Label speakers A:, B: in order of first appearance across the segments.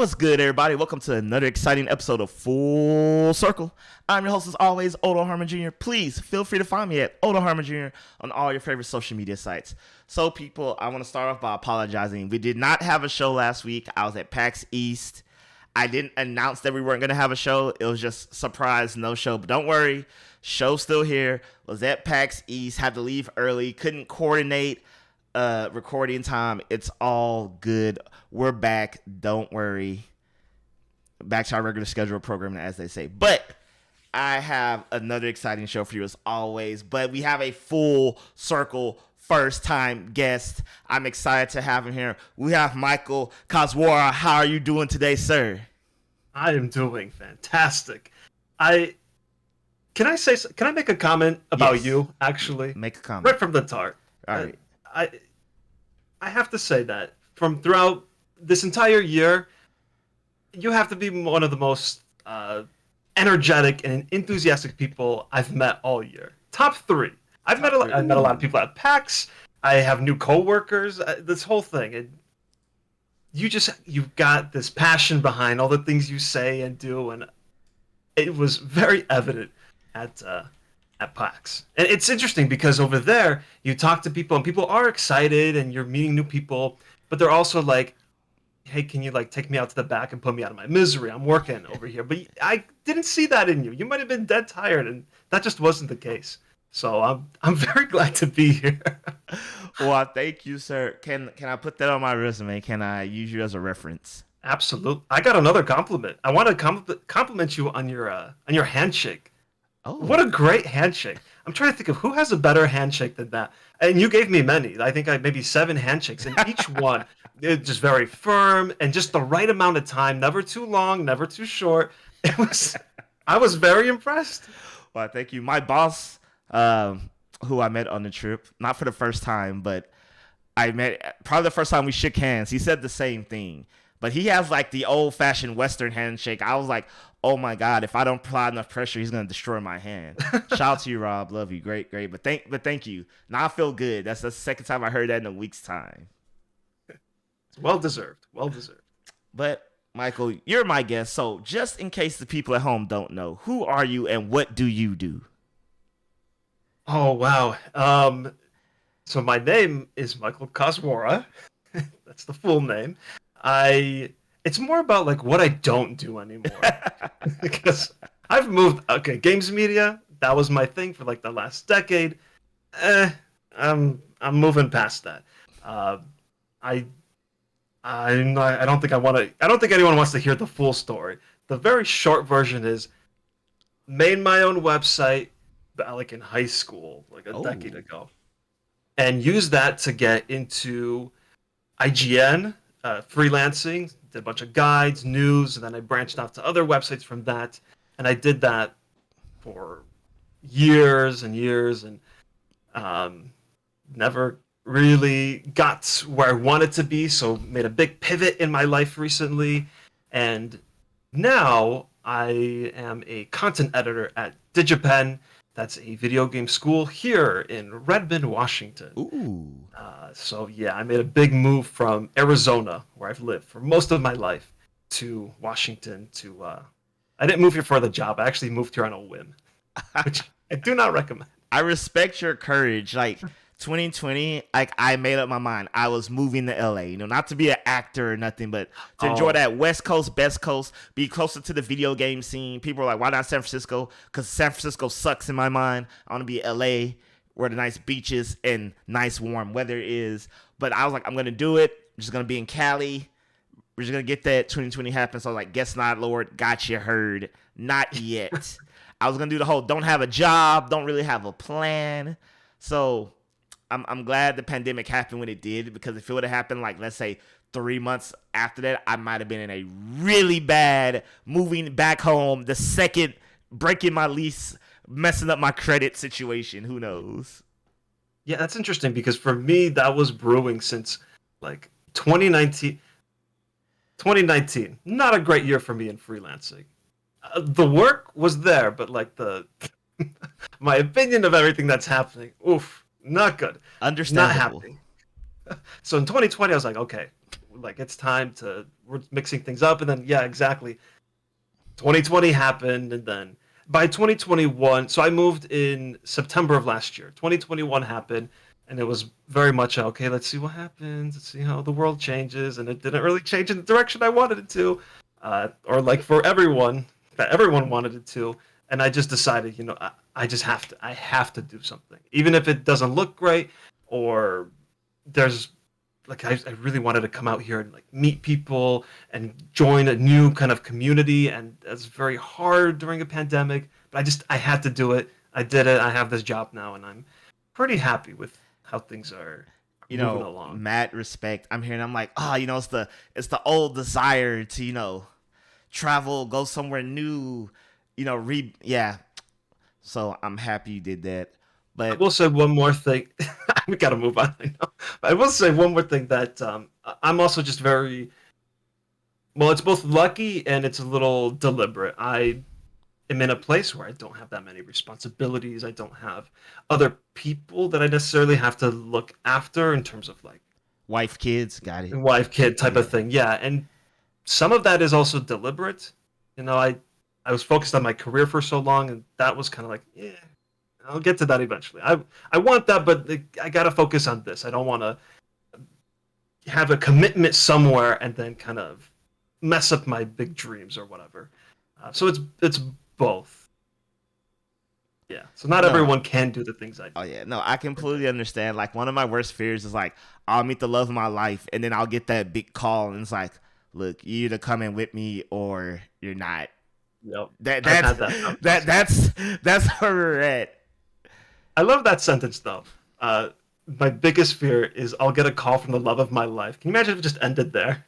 A: What's good, everybody? Welcome to another exciting episode of Full Circle. I'm your host, as always, Harmon Jr. Please feel free to find me at Harmon Jr. on all your favorite social media sites. So, people, I want to start off by apologizing. We did not have a show last week. I was at PAX East. I didn't announce that we weren't going to have a show. It was just surprise, no show. But don't worry, show's still here. Was at PAX East. Had to leave early. Couldn't coordinate recording time. It's all good. We're back. Don't worry. Back to our regular scheduled programming, as they say. But I have another exciting show for you as always. But we have a full circle first time guest. I'm excited to have him here. We have Michael Koczwara. How are you doing today, sir?
B: I am doing fantastic. Can I make a comment about you, actually?
A: Make a comment.
B: Right from the start.
A: All right.
B: I have to say that from throughout this entire year, you have to be one of the most energetic and enthusiastic people I've met all year. Top 3. I've met a lot of people at PAX. I have new coworkers. This whole thing, and you've got this passion behind all the things you say and do, and it was very evident at PAX. And it's interesting because over there you talk to people and people are excited and you're meeting new people, but they're also like, hey, can you take me out to the back and put me out of my misery? I'm working over here. But I didn't see that in you. You might have been dead tired, and that just wasn't the case. So I'm very glad to be here.
A: Well, thank you, sir. Can I put that on my resume? Can I use you as a reference?
B: Absolutely. I got another compliment. I want to compliment you on your handshake.
A: Oh,
B: what a great handshake. I'm trying to think of who has a better handshake than that. And you gave me many. I think I maybe 7 handshakes, and each one is just very firm and just the right amount of time, never too long, never too short. I was very impressed.
A: Well, thank you. My boss, who I met on the trip, not for the first time, but I met probably the first time we shook hands. He said the same thing, but he has the old-fashioned Western handshake. I was like, oh my God, if I don't apply enough pressure, he's gonna destroy my hand. Shout out to you, Rob. Love you. Great. But thank you. Now I feel good. That's the second time I heard that in a week's time.
B: Well deserved.
A: But Michael, you're my guest, so just in case the people at home don't know, who are you and what do you do?
B: Oh wow. So my name is Michael Koczwara. That's the full name. It's more about what I don't do anymore. Because I've moved. Okay, games media, that was my thing for the last decade. I'm moving past that. I don't think anyone wants to hear the full story. The very short version is made my own website in high school, a decade ago, and used that to get into IGN, freelancing, did a bunch of guides, news, and then I branched off to other websites from that, and I did that for years and years, and never really got where I wanted to be, so made a big pivot in my life recently, and now I am a content editor at DigiPen. That's a video game school here in Redmond, Washington.
A: Ooh.
B: So yeah, I made a big move from Arizona, where I've lived for most of my life, to Washington. I didn't move here for the job. I actually moved here on a whim, which I do not recommend.
A: I respect your courage. 2020, I made up my mind. I was moving to LA, not to be an actor or nothing, but to enjoy that West Coast, Best Coast, be closer to the video game scene. People are like, why not San Francisco? Because San Francisco sucks in my mind. I want to be LA, where the nice beaches and nice warm weather is. But I was like, I'm going to do it. I'm just going to be in Cali. We're just going to get that 2020 happen. So I was like, guess not, Lord. Got you heard. Not yet. I was going to do the whole don't have a job, don't really have a plan. So I'm glad the pandemic happened when it did, because if it would have happened let's say 3 months after that, I might have been in a really bad moving back home, the second breaking my lease, messing up my credit situation. Who knows?
B: Yeah, that's interesting, because for me that was brewing since 2019. 2019, not a great year for me in freelancing. The work was there, but my opinion of everything that's happening, oof. Not good.
A: Understandable.
B: Not happening. So in 2020, I was like, okay, it's time to we're mixing things up, and then yeah, exactly. 2020 happened, and then by 2021, so I moved in September of last year. 2021 happened, and it was very much okay. Let's see what happens. Let's see how the world changes, and it didn't really change in the direction I wanted it to, or like for everyone that everyone wanted it to. And I just decided, I just have to. I have to do something, even if it doesn't look great, or there's like I really wanted to come out here and like meet people and join a new kind of community, and that's very hard during a pandemic. But I had to do it. I did it. I have this job now, and I'm pretty happy with how things are moving along.
A: Mad respect. I'm like, it's the old desire to, travel, go somewhere new, yeah. So I'm happy you did that. But
B: I will say one more thing. We got to move on. I know. But I will say one more thing that I'm also just very well. It's both lucky and it's a little deliberate. I am in a place where I don't have that many responsibilities. I don't have other people that I necessarily have to look after in terms of like
A: wife, kids, got it.
B: Wife, kid type of thing. Yeah, and some of that is also deliberate. I was focused on my career for so long, and that was kind of like, yeah. I'll get to that eventually. I want that, but I gotta focus on this. I don't want to have a commitment somewhere and then kind of mess up my big dreams or whatever. So it's both. Yeah. So not everyone can do the things I do.
A: Oh yeah, no, I completely understand. Like one of my worst fears is like I'll meet the love of my life, and then I'll get that big call, and it's like, look, you either coming with me or you're not.
B: Yep.
A: That's where we're at.
B: I love that sentence though. My biggest fear is I'll get a call from the love of my life. Can you imagine if it just ended there?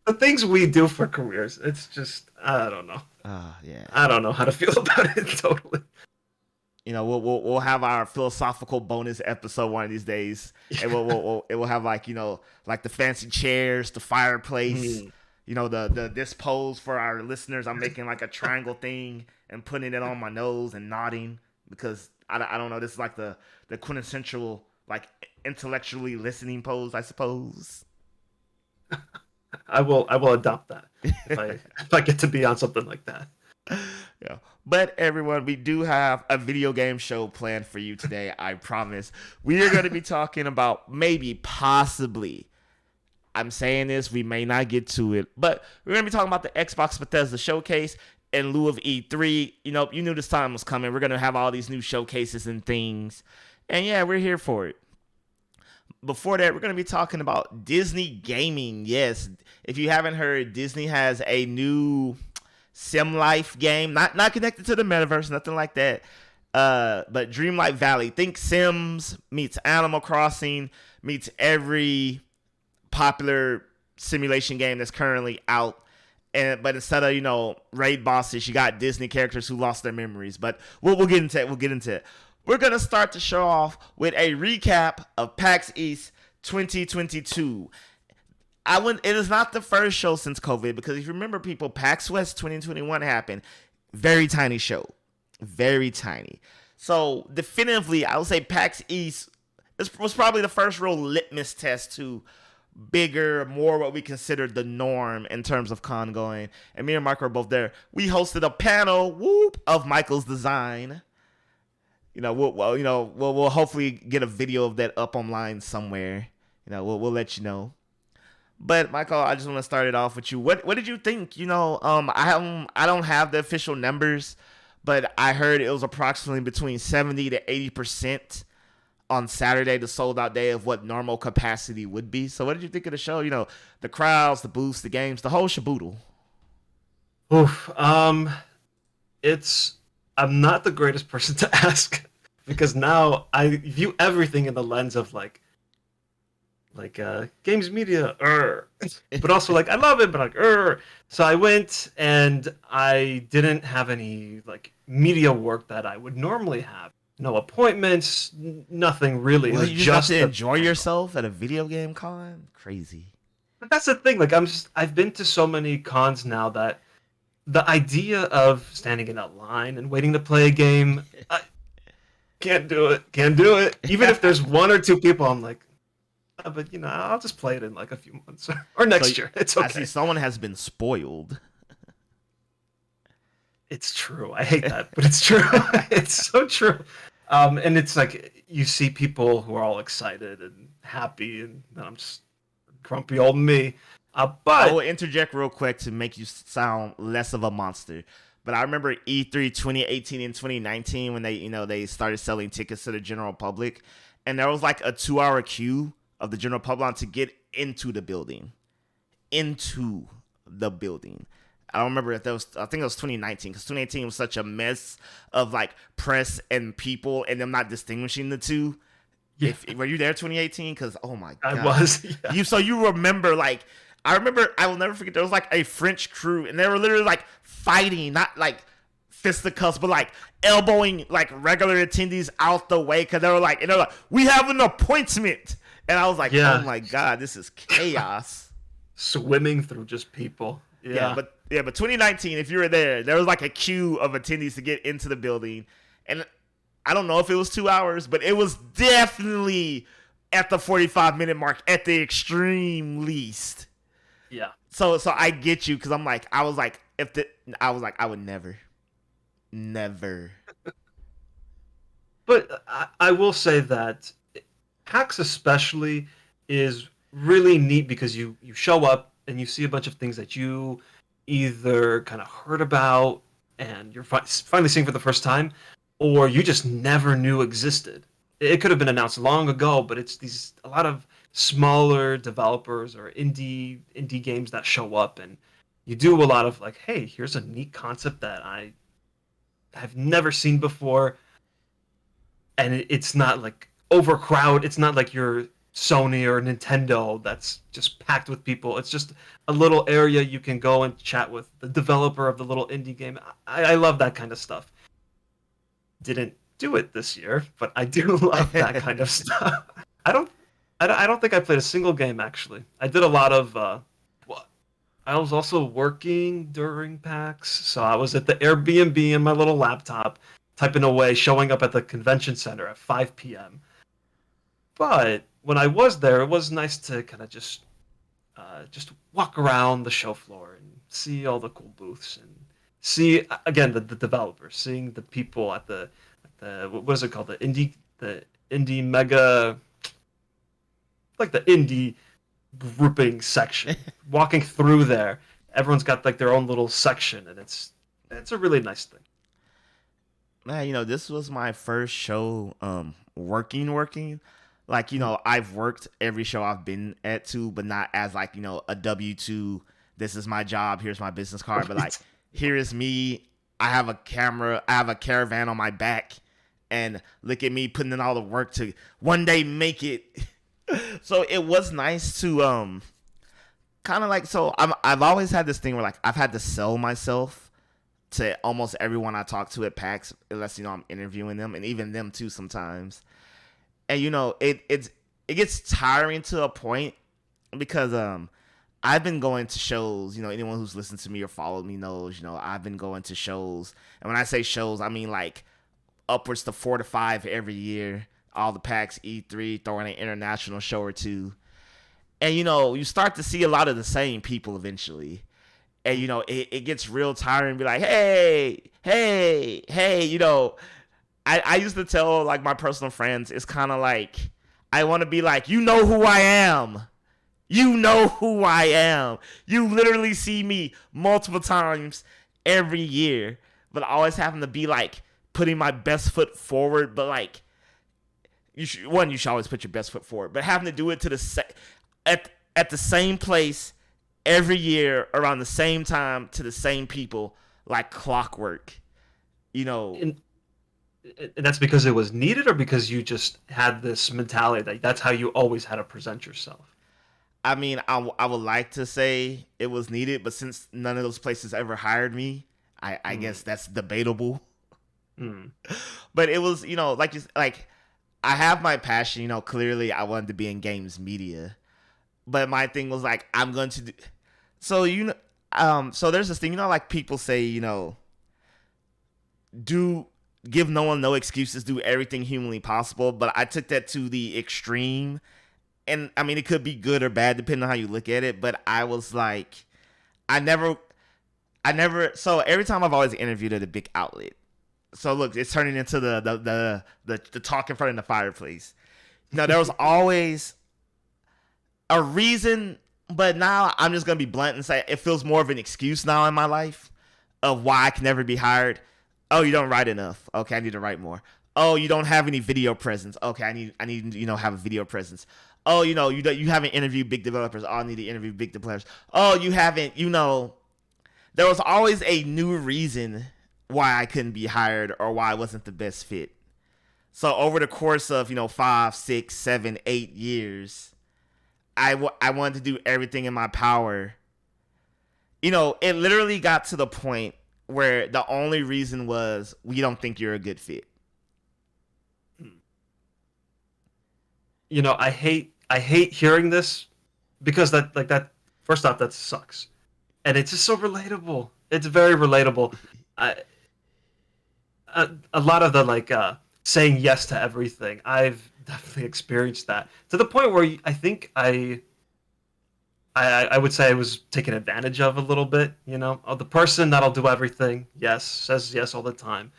B: The things we do for careers, it's just I don't know.
A: Yeah.
B: I don't know how to feel about it totally.
A: We'll have our philosophical bonus episode one of these days, and it will have like like the fancy chairs, the fireplace. This pose for our listeners. I'm making like a triangle thing and putting it on my nose and nodding. Because I don't know, this is like the quintessential like intellectually listening pose, I suppose.
B: I will adopt that if I get to be on something like that.
A: Yeah, but everyone, we do have a video game show planned for you today. I promise. We are going to be talking about possibly. I'm saying this, we may not get to it, but we're going to be talking about the Xbox Bethesda showcase. In lieu of E3, you knew this time was coming. We're going to have all these new showcases and things. And yeah, we're here for it. Before that, we're going to be talking about Disney gaming. Yes, if you haven't heard, Disney has a new Sim Life game. Not connected to the metaverse, nothing like that. But Dreamlight Valley. Think Sims meets Animal Crossing meets every popular simulation game that's currently out. But instead of raid bosses, you got Disney characters who lost their memories. But we'll get into it. We're gonna start the show off with a recap of PAX East 2022. It is not the first show since COVID, because if you remember, people, PAX West 2021 happened. Very tiny show, very tiny. So definitively, I would say PAX East was probably the first real litmus test to bigger, more what we consider the norm in terms of con going. And me and Michael are both there. We hosted a panel of Michael's design. We'll hopefully get a video of that up online somewhere. We'll let you know. But Michael, I just want to start it off with you. What did you think? I don't have the official numbers, but I heard it was approximately between 70 to 80% on Saturday, the sold out day of what normal capacity would be. So what did you think of the show? The crowds, the booths, the games, the whole shaboodle.
B: Oof. I'm not the greatest person to ask, because now I view everything in the lens of like games media, but also like I love it, but like So I went and I didn't have any like media work that I would normally have. No appointments, nothing really.
A: Well, you just got to enjoy yourself at a video game con? Crazy.
B: But that's the thing. Like I've been to so many cons now that the idea of standing in a line and waiting to play a game, I can't do it. Even if there's one or two people, I'm like, but I'll just play it in like a few months or
A: So
B: next year. It's
A: I see
B: okay.
A: someone has been spoiled.
B: It's true. I hate that, but it's true. It's so true. And it's like you see people who are all excited and happy, and then I'm just grumpy old me.
A: I will
B: But
A: interject real quick to make you sound less of a monster. But I remember E3 2018 and 2019 when they started selling tickets to the general public, and there was like a 2 hour queue of the general public to get into the building. Into the building. I don't remember if that was. I think it was 2019 because 2018 was such a mess of like press and people and them not distinguishing the two.
B: yeah,
A: If were you there 2018? Because oh my
B: I
A: god,
B: was. Yeah.
A: you remember like I remember I will never forget there was like a French crew and they were literally like fighting, not like fisticuffs, but like elbowing like regular attendees out the way because they're like we have an appointment, and I was like oh
B: Yeah.
A: my god, this is chaos.
B: Swimming through just people.
A: Yeah,
B: Yeah.
A: but 2019, if you were there was like a queue of attendees to get into the building, and I don't know if it was 2 hours, but it was definitely at the 45-minute mark at the extreme least.
B: Yeah.
A: So I get you because I was like I would never.
B: But I will say that PAX especially is really neat because you show up and you see a bunch of things that you either kind of heard about and you're finally seeing for the first time, or you just never knew existed. It could have been announced long ago, but it's a lot of smaller developers or indie games that show up, and you do a lot of like, hey, here's a neat concept that I have never seen before, and it's not like overcrowded. It's not like your Sony or Nintendo that's just packed with people. It's just a little area you can go and chat with the developer of the little indie game. I love that kind of stuff. Didn't do it this year, but I do love that kind of stuff. I don't, I don't think I played a single game actually. I did a lot of. Well, I was also working during PAX, so I was at the Airbnb in my little laptop, typing away, showing up at the convention center at 5 p.m. But when I was there, it was nice to kind of just walk around the show floor and see all the cool booths and see again the developers, seeing the people at the what is it called, the indie mega, like the indie grouping section. Walking through there, everyone's got like their own little section, and it's a really nice thing.
A: Man, this was my first show working. Like, I've worked every show I've been at too, but not as like, a W-2, this is my job, here's my business card, but like, here is me, I have a camera, I have a caravan on my back, and look at me putting in all the work to one day make it. So it was nice to kind of like, I've always had this thing where like I've had to sell myself to almost everyone I talk to at PAX, unless I'm interviewing them, and even them too sometimes. And it gets tiring to a point because I've been going to shows. Anyone who's listened to me or followed me knows. I've been going to shows, and when I say shows, I mean like upwards to 4 to 5 every year. All the PAX E3, throwing an international show or two, and you start to see a lot of the same people eventually, and it gets real tiring. Be like, hey. I used to tell like my personal friends, it's kind of like I want to be like, you know who I am. You know who I am. You literally see me multiple times every year, but I always having to be like putting my best foot forward. But like, you should always put your best foot forward, but having to do it to at the same place every year around the same time to the same people like clockwork.
B: And that's because it was needed, or because you just had this mentality that that's how you always had to present yourself?
A: I mean, I would like to say it was needed, but since none of those places ever hired me, I guess that's debatable.
B: Mm.
A: But it was, like I have my passion. Clearly I wanted to be in games media, but my thing was like I'm going to do. So so there's this thing, like people say, do give no one no excuses, do everything humanly possible. But I took that to the extreme. and I mean, it could be good or bad depending on how you look at it. But I was like, I never. So every time I've always interviewed at a big outlet. So look, it's turning into the talk in front of the fireplace. Now there was always a reason, but now I'm just gonna be blunt and say it feels more of an excuse now in my life of why I can never be hired. Oh, you don't write enough. Okay, I need to write more. Oh, you don't have any video presence. Okay, I need have a video presence. Oh, you haven't interviewed big developers. Oh, I need to interview big developers. Oh, you haven't. There was always a new reason why I couldn't be hired or why I wasn't the best fit. So over the course of 5, 6, 7, 8 years, I wanted to do everything in my power. It literally got to the point where the only reason was we don't think you're a good fit.
B: I hate hearing this because that first off, that sucks. And it's just so relatable. It's very relatable. A lot of the saying yes to everything. I've definitely experienced that to the point where I think I would say I was taken advantage of a little bit. The person that'll do everything, yes, says yes all the time.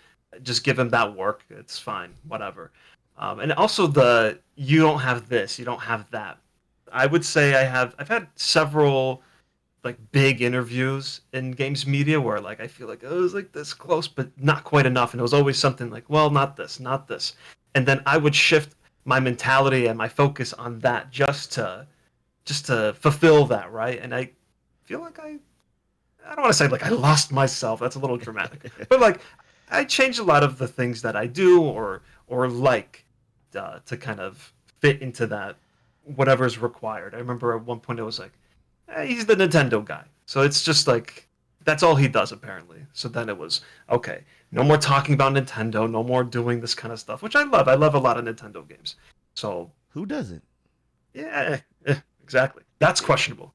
B: Just give him that work. It's fine, whatever. And also you don't have this, you don't have that. I would say I've had several big interviews in games media where I feel like it was this close but not quite enough, and it was always something well, not this, and then I would shift my mentality and my focus on that just to fulfill that, right? And I feel like I don't want to say I lost myself, that's a little dramatic, but I changed a lot of the things that I do or to kind of fit into that whatever's required. I remember at one point it was he's the Nintendo guy. So it's just that's all he does apparently. So then it was, okay, no more talking about Nintendo, no more doing this kind of stuff, which I love. I love a lot of Nintendo games. So
A: who doesn't?
B: Yeah, exactly. That's questionable.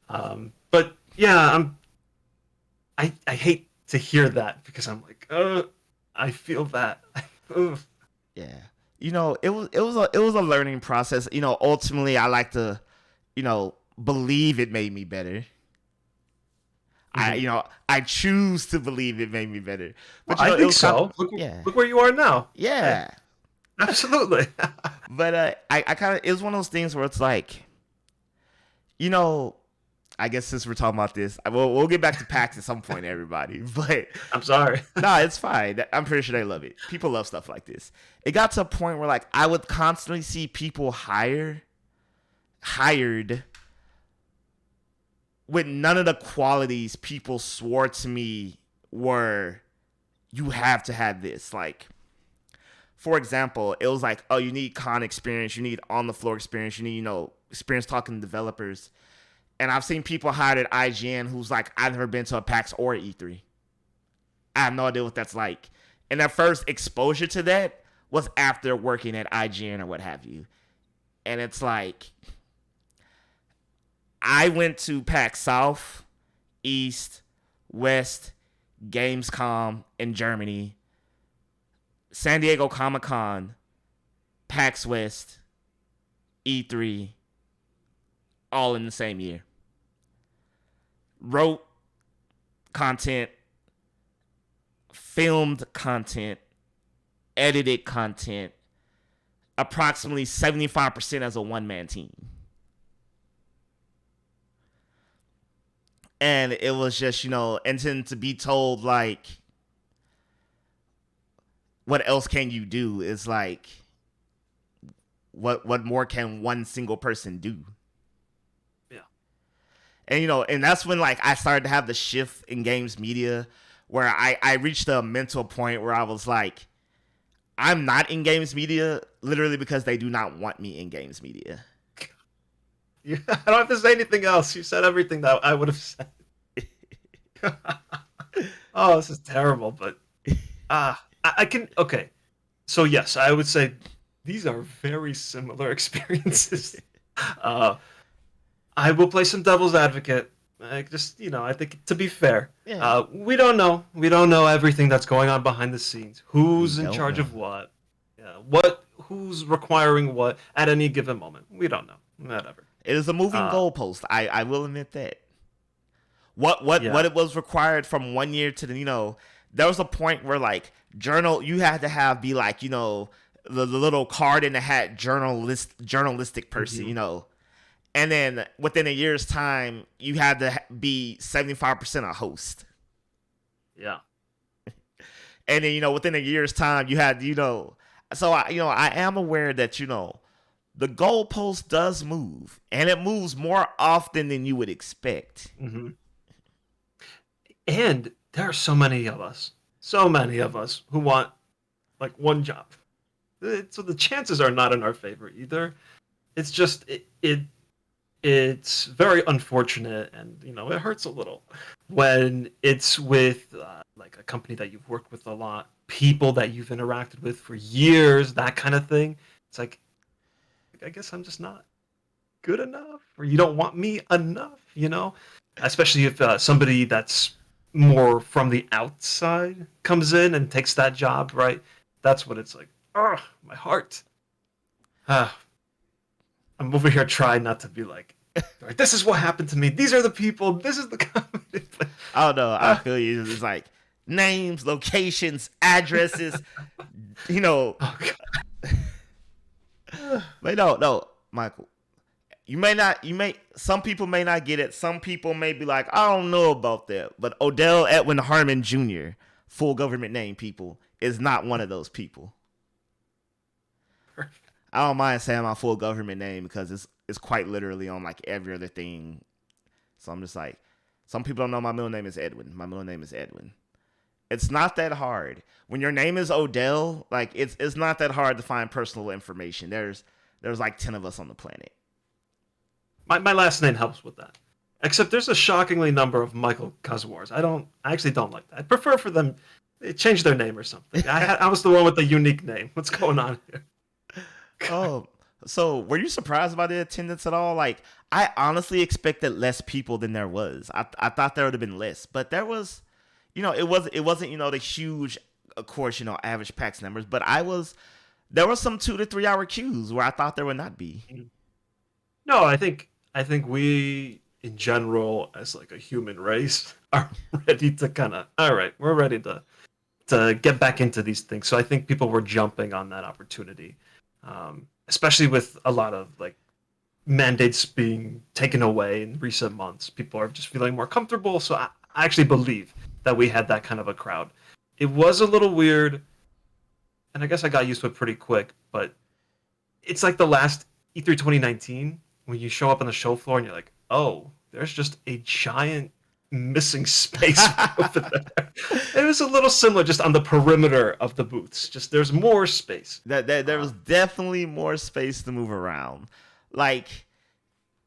B: But yeah, I hate to hear that because I'm I feel that.
A: Yeah. It was a learning process. Ultimately I like to believe it made me better. Mm-hmm. I choose to believe it made me better.
B: But I think so. Look where you are now.
A: Yeah.
B: Absolutely.
A: But I kind of, it was one of those things where it's I guess since we're talking about this, we'll get back to PAX at some point, everybody. But
B: I'm sorry.
A: Nah, it's fine. I'm pretty sure they love it. People love stuff like this. It got to a point where I would constantly see people hired with none of the qualities people swore to me were, you have to have this. For example, it was oh, you need con experience, you need on the floor experience, you need, experience talking to developers. And I've seen people hired at IGN who's I've never been to a PAX or E3. I have no idea what that's like. And that first exposure to that was after working at IGN or what have you. And it's I went to PAX South, East, West, Gamescom in Germany, San Diego Comic-Con, PAX West, E3, all in the same year. Wrote content, filmed content, edited content, approximately 75% as a one-man team. And it was just, and then to be told, what else can you do? Is what more can one single person do?
B: Yeah.
A: And, and that's when, I started to have the shift in games media where I reached a mental point where I was I'm not in games media literally because they do not want me in games media.
B: I don't have to say anything else. You said everything that I would have said. Oh, this is terrible, but I can. Okay, so yes, I would say these are very similar experiences. I will play some devil's advocate. I think to be fair, we don't know everything that's going on behind the scenes. Who's in charge of what? Yeah, who's requiring what at any given moment. We don't know. Whatever.
A: It is a moving goalpost. I will admit that. What it was required from 1 year to the there was a point where like you had to be like the little card in the hat journalistic person and then within a year's time you had to be 75% a host.
B: Yeah.
A: And then within a year's time you had so I am aware that the goalpost does move, and it moves more often than you would expect.
B: Mm-hmm. And there are so many of us who want like one job. So the chances are not in our favor either. It's just it's very unfortunate, and it hurts a little when it's with like a company that you've worked with a lot, people that you've interacted with for years, that kind of thing. It's like, I guess I'm just not good enough, or you don't want me enough, especially if somebody that's more from the outside comes in and takes that job, right? That's what it's like. Oh, my heart. I'm over here trying not to be like, right, this is what happened to me. These are the people. This is the company.
A: Oh no, I feel you. It's like names, locations, addresses.
B: Oh, God.
A: But no, Michael. Some people may not get it. Some people may be like, I don't know about that. But Odell Edwin Harmon Jr., full government name, people, is not one of those people. I don't mind saying my full government name because it's quite literally on like every other thing. So I'm just like, some people don't know my middle name is Edwin. My middle name is Edwin. It's not that hard. When your name is Odell, like it's not that hard to find personal information. There's like 10 of us on the planet.
B: My last name helps with that. Except there's a shockingly number of Michael Koczwaras. I actually don't like that. I prefer for them to change their name or something. I was the one with the unique name. What's going on here?
A: Oh, so were you surprised by the attendance at all? Like, I honestly expected less people than there was. I thought there would have been less, but there was, it wasn't the huge, of course, average PAX numbers, but there were some 2 to 3 hour queues where I thought there would not be.
B: No, I think we, in general, as like a human race, are ready to we're ready to get back into these things. So I think people were jumping on that opportunity. Especially with a lot of like mandates being taken away in recent months, people are just feeling more comfortable. So I actually believe that we had that kind of a crowd. It was a little weird, and I guess I got used to it pretty quick, but it's like the last E3 2019 when you show up on the show floor and you're like, oh, there's just a giant missing space over there. It was a little similar just on the perimeter of the booths. Just there's more space.
A: There was definitely more space to move around. Like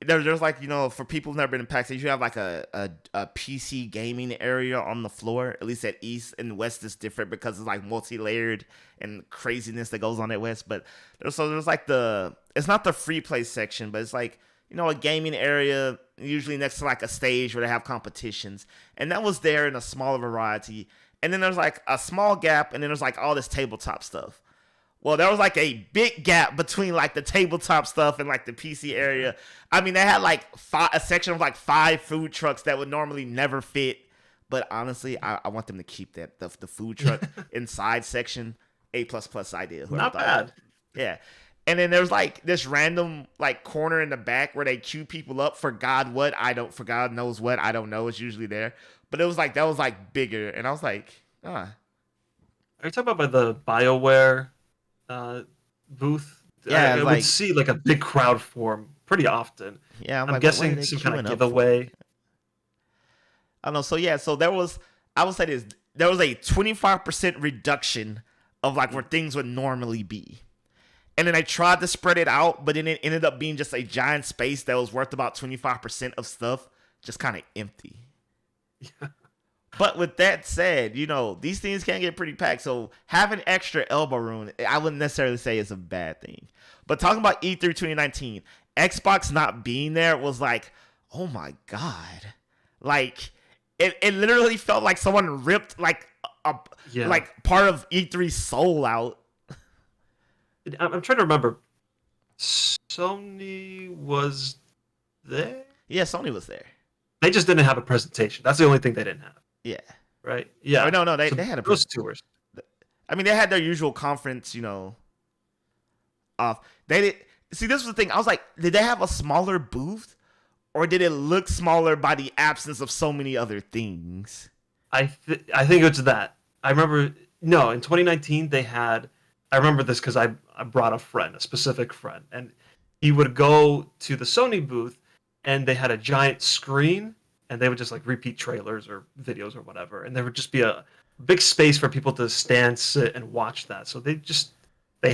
A: there's like for people who've never been in PAX, you have like a PC gaming area on the floor. At least at East and West is different because it's like multi-layered and craziness that goes on at West. But there's like it's not the free play section, but it's like a gaming area, usually next to like a stage where they have competitions. And that was there in a smaller variety. And then there's like a small gap, and then there's like all this tabletop stuff. Well, there was like a big gap between like the tabletop stuff and like the PC area. I mean, they had like a section of like 5 food trucks that would normally never fit. But honestly, I want them to keep that. The food truck inside section, A++ idea.
B: Not bad.
A: Yeah. And then there's like this random like corner in the back where they queue people up for God knows what, I don't know. It's usually there. But it was like, that was like bigger. And I was like,
B: Are you talking about by the BioWare booth?
A: Yeah.
B: I would see like a big crowd form pretty often.
A: Yeah.
B: I'm guessing some kind of giveaway.
A: I don't know. So yeah, so I would say there was a 25% reduction of like where things would normally be. And then I tried to spread it out, but then it ended up being just a giant space that was worth about 25% of stuff, just kind of empty.
B: Yeah.
A: But with that said, these things can get pretty packed. So having extra elbow room, I wouldn't necessarily say is a bad thing. But talking about E3 2019, Xbox not being there was like, oh my God. Like, it literally felt like someone ripped like like part of E3's soul out.
B: I'm trying to remember. Sony was there.
A: Yeah, Sony was there.
B: They just didn't have a presentation. That's the only thing they didn't have.
A: Yeah.
B: Right.
A: Or
B: Yeah.
A: no, they
B: So
A: had a
B: those
A: present.
B: tours.
A: I mean, they had their usual conference, off. They did. See, this was the thing. I was like, did they have a smaller booth, or did it look smaller by the absence of so many other things?
B: I think it's that. I remember no, in 2019 they had. I remember this because I brought a specific friend, and he would go to the Sony booth, and they had a giant screen, and they would just like repeat trailers or videos or whatever, and there would just be a big space for people to stand, sit, and watch that. So they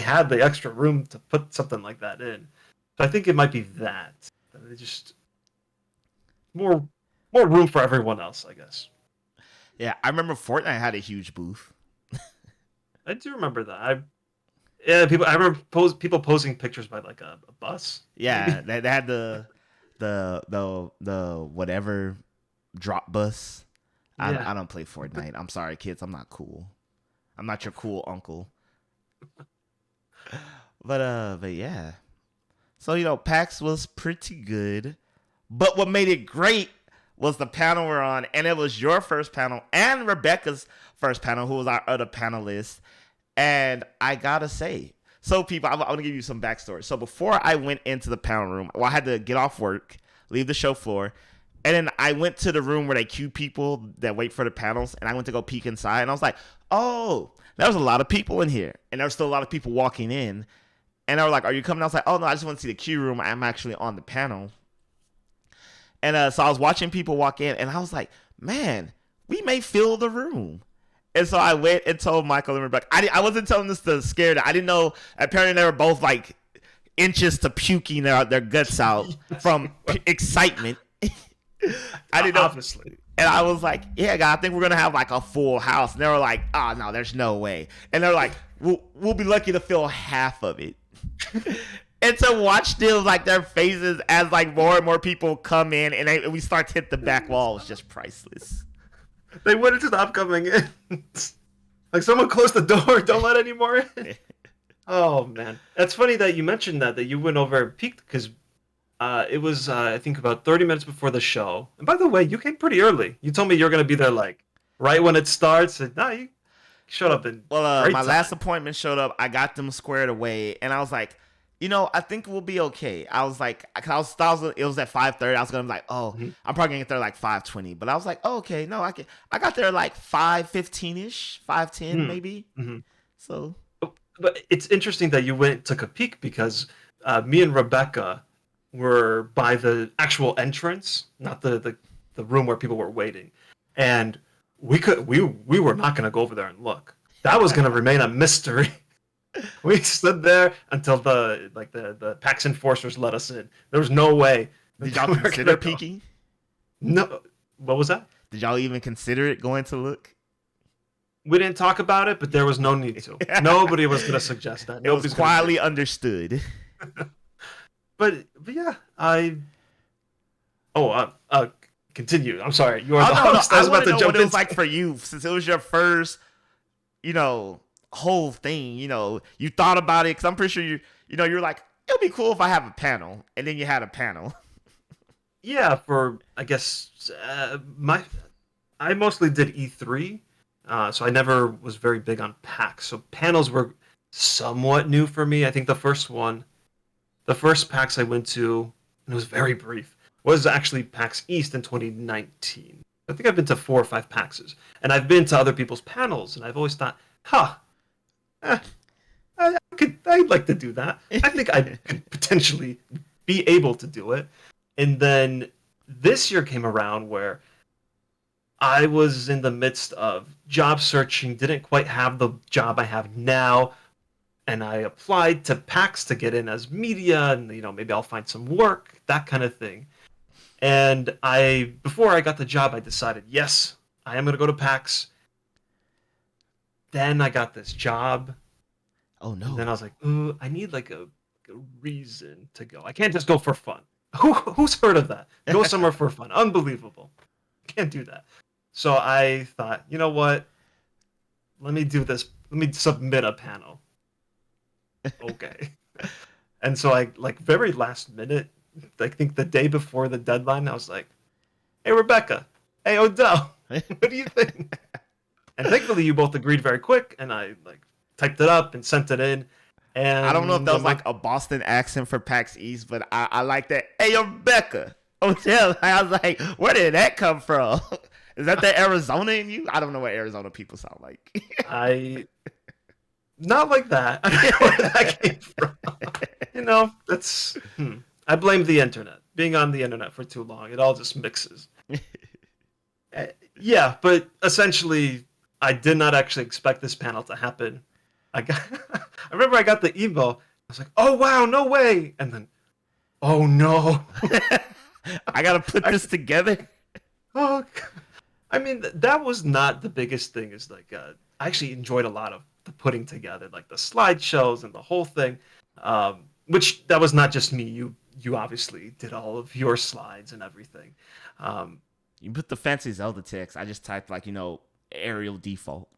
B: had the extra room to put something like that in. So I think it might be that. They just more room for everyone else, I guess.
A: Yeah, I remember Fortnite had a huge booth.
B: I do remember that. I remember people posing pictures by like a bus.
A: Yeah, they had the whatever drop bus.
B: Yeah.
A: I don't play Fortnite. I'm sorry, kids. I'm not cool. I'm not your cool uncle. But yeah. So PAX was pretty good. But what made it great was the panel we're on, and it was your first panel and Rebecca's first panel, who was our other panelist. And I gotta say, so people, I'm gonna give you some backstory. So before I went into the panel room, I had to get off work, leave the show floor, and then I went to the room where they queue people that wait for the panels, and I went to go peek inside, and I was like, oh, there was a lot of people in here, and there was still a lot of people walking in, and they were like, are you coming? I was like, oh no, I just want to see the queue room. I'm actually on the panel. And so I was watching people walk in, and I was like, man, we may fill the room. And so I went and told Michael and Rebecca. I wasn't telling this to scare them. I didn't know. Apparently, they were both like inches to puking their guts out from excitement. I didn't know.
B: Obviously.
A: And I was like, yeah, God, I think we're going to have like a full house. And they were like, oh, no, there's no way. And they're like, we'll be lucky to fill half of it. And to watch them, like, their faces as like more and more people come in and we start to hit the back wall was just priceless.
B: They wouldn't stop coming in. Like, someone close the door. Don't let any more in. Oh, man. That's funny that you mentioned that you went over and peeked, because it was, I think, about 30 minutes before the show. And by the way, you came pretty early. You told me you were going to be there, like, right when it starts. And, no, you showed up in
A: my last appointment showed up. I got them squared away. And I was like, I think we'll be okay. I was like, it was at 5:30. I was gonna be like, I'm probably gonna get there like 5:20. But I was like, oh, okay, no, I got there like 5:15ish, 5:10 maybe.
B: Mm-hmm.
A: So,
B: but it's interesting that you took a peek, because me and Rebecca were by the actual entrance, not the room where people were waiting, and we were not gonna go over there and look. That was gonna remain a mystery. We stood there until the PAX enforcers let us in. There was no way.
A: Did y'all consider peeking?
B: No. What was that?
A: Did y'all even consider it, going to look?
B: We didn't talk about it, but there was no need to. Nobody was going to suggest that.
A: It was quietly understood.
B: But yeah, continue. I'm sorry. You are the host.
A: I was about to jump in. What it was like for you, since it was your first, whole thing. You thought about it, because I'm pretty sure you're like, it'll be cool if I have a panel, and then you had a panel.
B: Yeah, for I guess I mostly did E3, so I never was very big on PAX. So panels were somewhat new for me. I think the first PAX I went to, and it was very brief, was actually PAX East in 2019. I think I've been to 4 or 5 PAXs, and I've been to other people's panels, and I've always thought, I'd like to do that. I think I could potentially be able to do it. And then this year came around where I was in the midst of job searching, didn't quite have the job I have now, and I applied to PAX to get in as media, and maybe I'll find some work, that kind of thing. And before I got the job, I decided, yes, I am going to go to PAX. Then I got this job.
A: Oh no!
B: And then I was like, ooh, I need like a reason to go. I can't just go for fun. Who's heard of that? Go somewhere for fun. Unbelievable. Can't do that. So I thought, you know what? Let me do this. Let me submit a panel. okay. And so I like very last minute, I think the day before the deadline, I was like, hey Rebecca, hey Odell, what do you think? And thankfully you both agreed very quick, and I like typed it up and sent it in.
A: I don't know if
B: And
A: that was like a Boston accent for PAX East, but I like that. Hey, yo, Becca. Oh, yeah. I was like, where did that come from? Is that the Arizona in you? I don't know what Arizona people sound like.
B: I not like that. I don't know where that came from. You know, that's I blame the internet. Being on the internet for too long, it all just mixes. Yeah, but essentially, I did not actually expect this panel to happen. I remember I got the email. I was like, "Oh wow, no way!" And then, "Oh no,
A: I gotta put this together.
B: oh." I mean, that was not the biggest thing. Is like, I actually enjoyed a lot of the putting together, like the slideshows and the whole thing. Which that was not just me. You obviously did all of your slides and everything. Um,
A: You put the fancy Zelda text. I just typed like Arial default.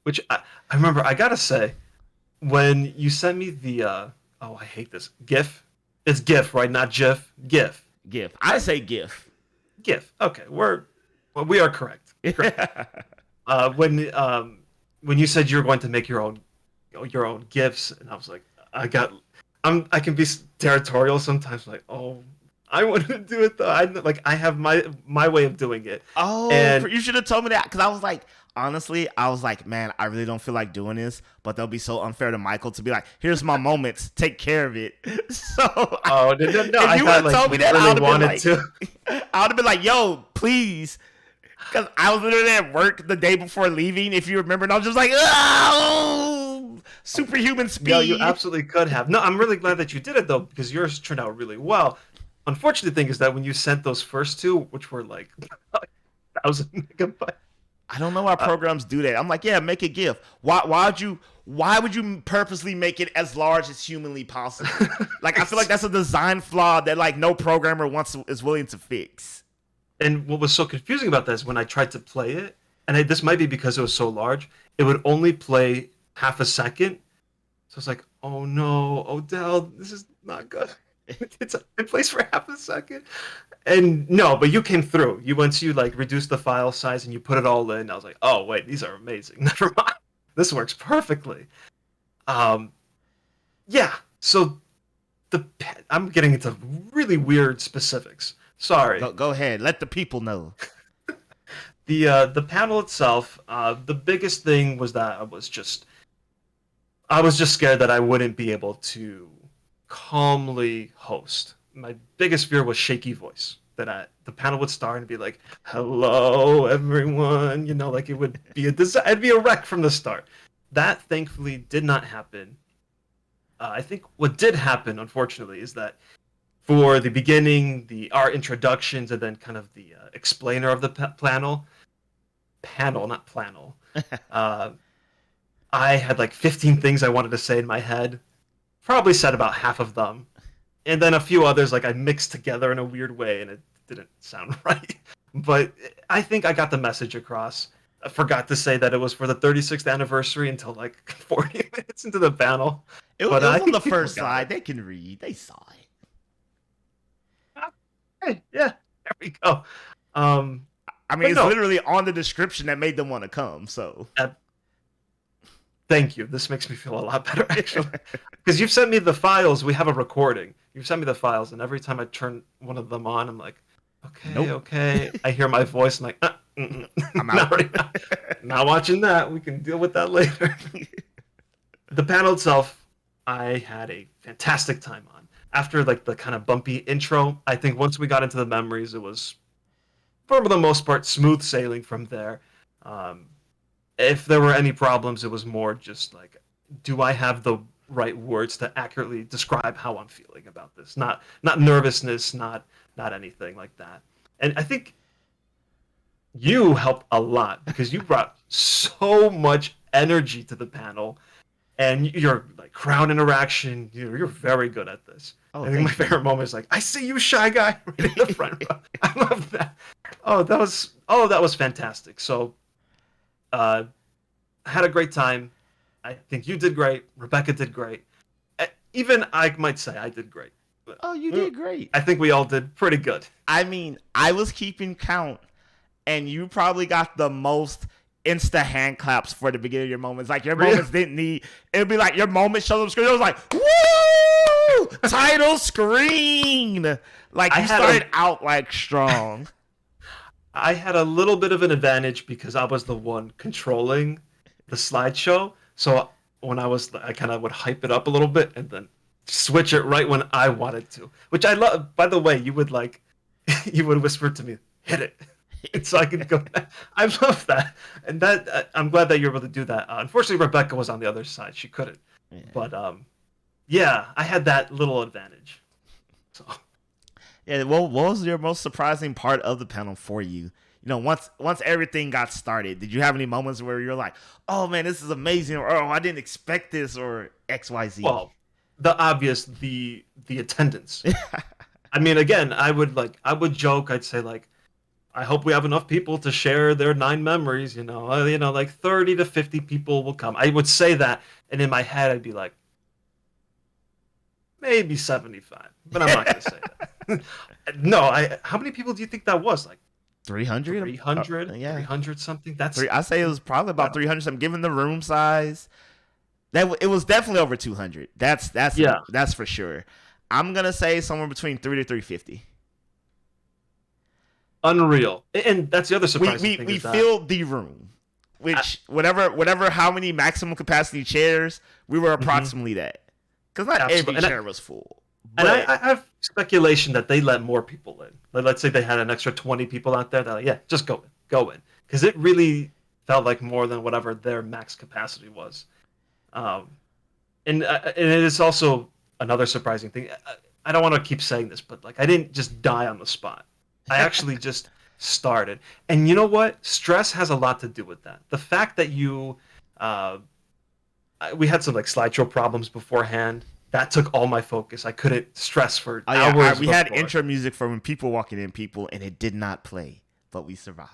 B: which I remember. I gotta say, when you sent me the oh, I hate this GIF. It's GIF, right? Not GIF. GIF.
A: GIF. I say GIF.
B: GIF. Okay, we are correct. Correct. When you said you were going to make your own GIFs, and I was like, I can be territorial sometimes. Like, oh, I want to do it though. I have my way of doing it.
A: Oh,
B: and
A: you should have told me that, because I was like, honestly, I was like, man, I really don't feel like doing this, but they'll be so unfair to Michael to be like, here's my moments, take care of it. So,
B: no,
A: if
B: I
A: you
B: thought
A: would have told me that,
B: really
A: I would
B: wanted
A: have
B: to.
A: I would have been like, yo, please. Because I was literally at work the day before leaving, if you remember, and I was just like, oh, superhuman speed.
B: No, you absolutely could have. No, I'm really glad that you did it though, because yours turned out really well. Unfortunate thing is that when you sent those first two, which were like 1,000 MB,
A: I don't know why programs do that. I'm like, yeah, make a GIF. Why would you purposely make it as large as humanly possible? Like, I feel like that's a design flaw that like no programmer is willing to fix.
B: and what was so confusing about that is when I tried to play it, and this might be because it was so large, it would only play half a second. So it's like, oh no, Odell, this is not good. It plays for half a second. And no, but you came through. Once you like reduced the file size and you put it all in, I was like, oh wait, these are amazing. Never mind. This works perfectly. Yeah. So I'm getting into really weird specifics. Sorry.
A: Go ahead. Let the people know.
B: The panel itself, the biggest thing was that I was just scared that I wouldn't be able to calmly host. My biggest fear was shaky voice. That the panel would start and be like, "Hello, everyone," like it would be it'd be a wreck from the start. That thankfully did not happen. I think what did happen, unfortunately, is that for the beginning, our introductions, and then kind of the explainer of the panel, not planel. I had like 15 things I wanted to say in my head. Probably said about half of them. And then a few others like I mixed together in a weird way and it didn't sound right. But I think I got the message across. I forgot to say that it was for the 36th anniversary until like 40 minutes into the panel.
A: It was on the first slide. They can read. They saw it.
B: Hey, yeah, there we go.
A: I mean, it's literally on the description that made them want to come. So
B: thank you. This makes me feel a lot better, actually. Because you've sent me the files. We have a recording. You've sent me the files, and every time I turn one of them on, I'm like, okay, nope. Okay. I hear my voice, and like, I'm out. Not watching that. We can deal with that later. The panel itself, I had a fantastic time on. After like the kind of bumpy intro, I think once we got into the memories, it was, for the most part, smooth sailing from there. If there were any problems, it was more just like, do I have the right words to accurately describe how I'm feeling about this? Not nervousness, not anything like that. And I think you helped a lot because you brought so much energy to the panel, and your like crowd interaction. You're very good at this. I think my favorite moment is like, I see you, shy guy, right in the front row. I love that. That was fantastic. So. I had a great time. I think you did great. Rebecca did great. even I might say I did great. But,
A: Oh, you did great.
B: I think we all did pretty good.
A: I mean, I was keeping count, and you probably got the most insta hand claps for the beginning of your moments. Like your moments didn't need. It'd be like your moment shows up screen. It was like, woo! Title screen. Like you started out like strong.
B: I had a little bit of an advantage because I was the one controlling the slideshow. So when I kind of would hype it up a little bit and then switch it right when I wanted to, which I love. By the way, you would you would whisper to me, "Hit it," and so I could go. I love that, and that I'm glad that you're able to do that. Unfortunately, Rebecca was on the other side; she couldn't. Yeah. But yeah, I had that little advantage. So.
A: Yeah, well, what was your most surprising part of the panel for you? You know, once everything got started, did you have any moments where you're like, "Oh man, this is amazing," or "Oh, I didn't expect this," or XYZ?
B: Well, the obvious, the attendance. I mean, again, I would joke. I'd say like, I hope we have enough people to share their 9 memories. Like 30 to 50 people will come. I would say that, and in my head, I'd be like, maybe 75, but I'm not gonna say that. No, how many people do you think that was? Like
A: 300?
B: 300? Yeah. 300 something?
A: I say it was probably about 300 something, given the room size. It was definitely over 200. That's for sure. I'm gonna say somewhere between 300 to 350.
B: Unreal. And that's the other surprising thing.
A: We filled the room, which whatever how many maximum capacity chairs, we were approximately that. Because not every chair was full.
B: And I have speculation that they let more people in. Like, let's say they had an extra 20 people out there. They're like, yeah, just go in. Because it really felt like more than whatever their max capacity was. And it is also another surprising thing. I don't want to keep saying this, but like I didn't just die on the spot. I actually just started. And you know what? Stress has a lot to do with that. The fact that we had some like slideshow problems beforehand. That took all my focus. I couldn't stress for hours.
A: We had intro music for when people walking in, and it did not play, but we survived.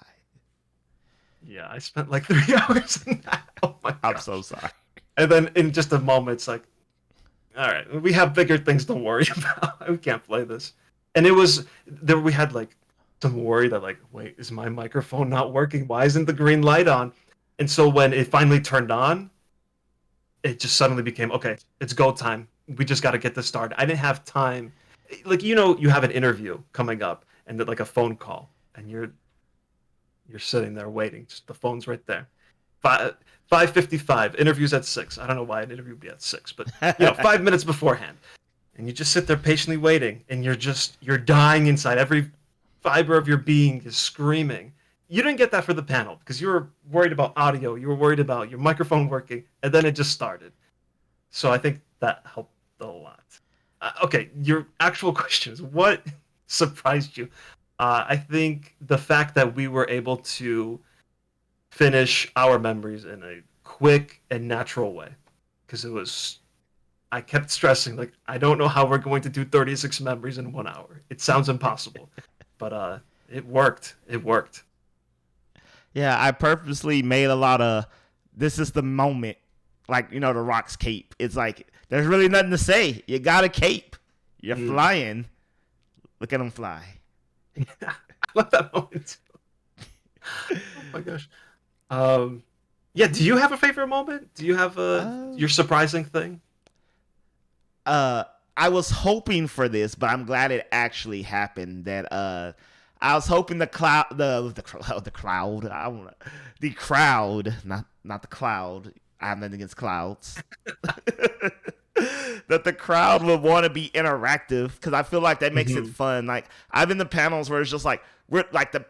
B: Yeah, I spent like 3 hours in that. Oh my god.
A: I'm so sorry.
B: And then in just a moment, it's like, all right, we have bigger things to worry about. We can't play this. And we had like some worry that like, wait, is my microphone not working? Why isn't the green light on? And so when it finally turned on, it just suddenly became, okay, it's go time. We just got to get this started. I didn't have time. Like, you have an interview coming up and like a phone call and you're sitting there waiting. Just the phone's right there. 5:55, interview's at 6. I don't know why an interview would be at 6, but 5 minutes beforehand. And you just sit there patiently waiting and you're dying inside. Every fiber of your being is screaming. You didn't get that for the panel because you were worried about audio. You were worried about your microphone working, and then it just started. So I think that helped a lot. Okay, your actual question is what surprised you? I think the fact that we were able to finish our memories in a quick and natural way, because I kept stressing, like, I don't know how we're going to do 36 memories in 1 hour. It sounds impossible, but it worked. It worked.
A: Yeah, I purposely made a lot of, this is the moment, like, The Rock's cape. It's like, there's really nothing to say. You got a cape. You're flying. Look at him fly.
B: I love that moment too. Oh my gosh. Yeah, do you have a favorite moment? Do you have your surprising thing?
A: I was hoping for this, but I'm glad it actually happened. That I was hoping the crowd, not the cloud. I have nothing against clouds. That the crowd would want to be interactive, because I feel like that makes it fun. Like, I've been to panels where it's just like we're like the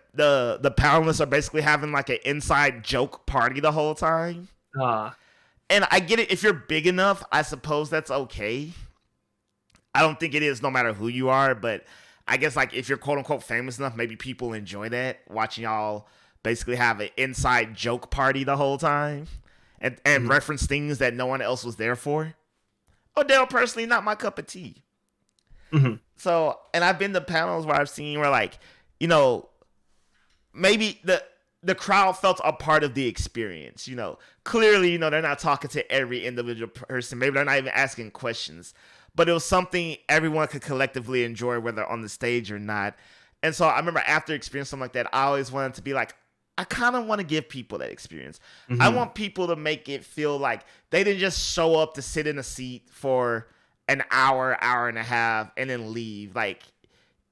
A: panelists are basically having like an inside joke party the whole time. And I get it, if you're big enough, I suppose that's okay. I don't think it is no matter who you are, but I guess like if you're quote unquote famous enough, maybe people enjoy that, watching y'all basically have an inside joke party the whole time and reference things that no one else was there for. Odell, personally, not my cup of tea. So, and I've been to panels where I've seen where, like, maybe the crowd felt a part of the experience. Clearly, they're not talking to every individual person. Maybe they're not even asking questions, but it was something everyone could collectively enjoy, whether on the stage or not. And so I remember after experiencing something like that, I always wanted to be like, I kind of want to give people that experience.
B: Mm-hmm.
A: I want people to make it feel like they didn't just show up to sit in a seat for an hour, hour and a half, and then leave. Like,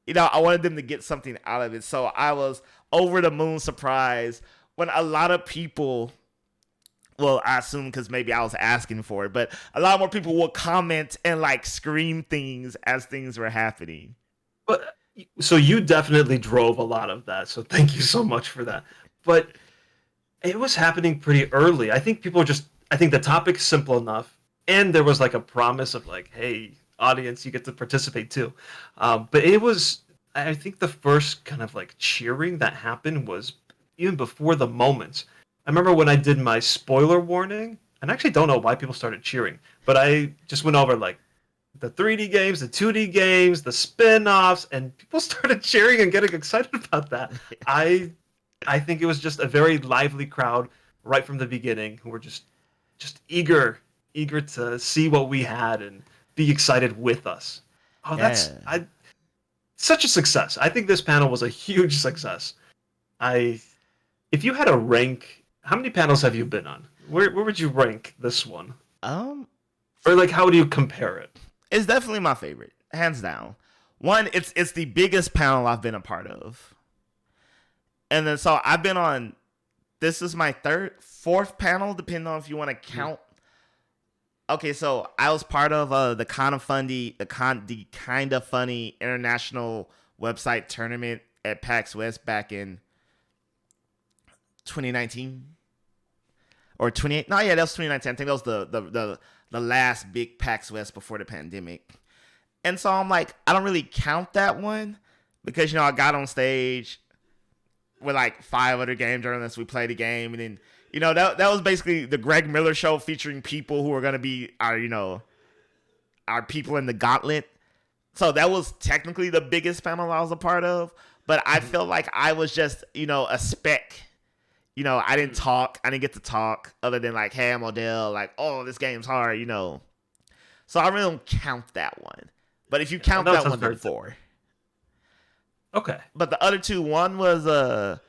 A: I wanted them to get something out of it. So I was over the moon surprised when a lot of people, well, I assume because maybe I was asking for it, but a lot more people will comment and like scream things as things were happening.
B: But so you definitely drove a lot of that. So thank you so much for that. But it was happening pretty early. I think I think the topic's simple enough. And there was like a promise of like, hey, audience, you get to participate too. But I think the first kind of like cheering that happened was even before the moments. I remember when I did my spoiler warning, and I actually don't know why people started cheering, but I just went over like the 3D games, the 2D games, the spin-offs, and people started cheering and getting excited about that. I think it was just a very lively crowd right from the beginning who were just eager to see what we had and be excited with us. Oh,
A: Yeah.
B: Such a success. I think this panel was a huge success. If you had a rank, how many panels have you been on? Where would you rank this one? Or like, how do you compare it?
A: It's definitely my favorite, hands down. One, it's the biggest panel I've been a part of. And then so I've been on, this is my fourth panel, depending on if you want to count. Okay, so I was part of the Kinda Funny international website tournament at PAX West back in 2019 or 28. No, yeah, that was 2019. I think that was the last big PAX West before the pandemic. And so I'm like, I don't really count that one because I got on stage with like 5 other game journalists. We played a game, and then that was basically the Greg Miller show featuring people who are gonna be our people in the gauntlet. So that was technically the biggest panel I was a part of, but I felt like I was just a speck. I didn't talk. I didn't get to talk other than like, hey, I'm Odell. Like, oh, this game's hard. So I really don't count that one. But if you count that one, then 4.
B: Okay.
A: But the other 2, one was a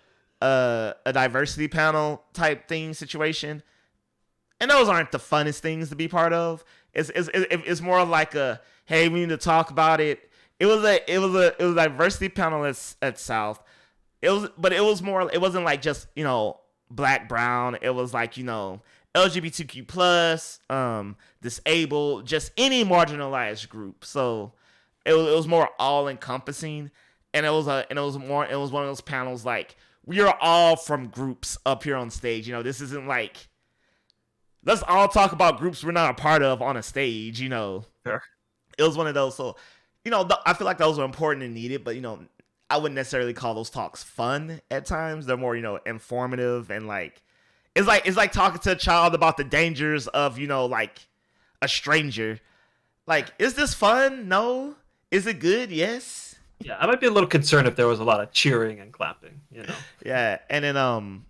A: diversity panel type thing situation, and those aren't the funnest things to be part of. It's more like a, hey, we need to talk about it. It was a diversity panel at South. It was more. It wasn't like just black, brown. It was like LGBTQ plus, disabled, just any marginalized group. So it was more all encompassing. And it was one of those panels like, we are all from groups up here on stage. This isn't like, let's all talk about groups we're not a part of on a stage.
B: Sure.
A: It was one of those. So, I feel like those are important and needed, but I wouldn't necessarily call those talks fun at times. They're more, informative and like, it's like talking to a child about the dangers of, like a stranger. Like, is this fun? No. Is it good? Yes.
B: Yeah, I might be a little concerned if there was a lot of cheering and clapping,
A: Yeah, and then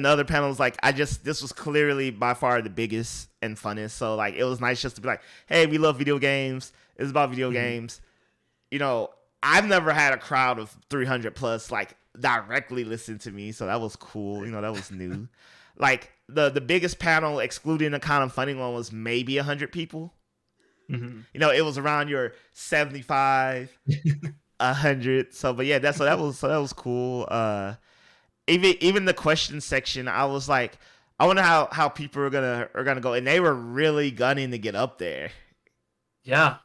A: the other panels, like, this was clearly by far the biggest and funnest. So like, it was nice just to be like, hey, we love video games. It's about video games. I've never had a crowd of 300 plus like directly listen to me, so that was cool. That was new. Like the biggest panel, excluding the kind of funny one, was maybe 100 people.
B: Mm-hmm.
A: It was around your 75, 100. So, but yeah, that was cool. Even the question section, I was like, I wonder how people are gonna go, and they were really gunning to get up there.
B: Yeah.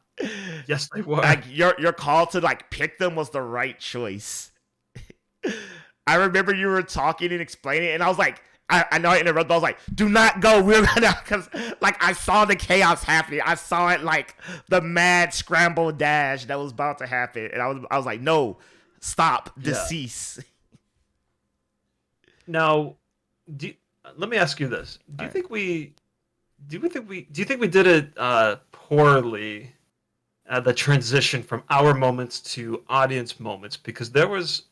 B: Yes, they were.
A: Like your call to like pick them was the right choice. I remember you were talking and explaining, and I was like, I know I interrupted, but I was like, do not go. We're gonna, because like I saw the chaos happening. I saw it like the mad scramble dash that was about to happen, and I was like, no, stop, decease.
B: Now, let me ask you this: Do you think we did it poorly? The transition from our moments to audience moments, because there was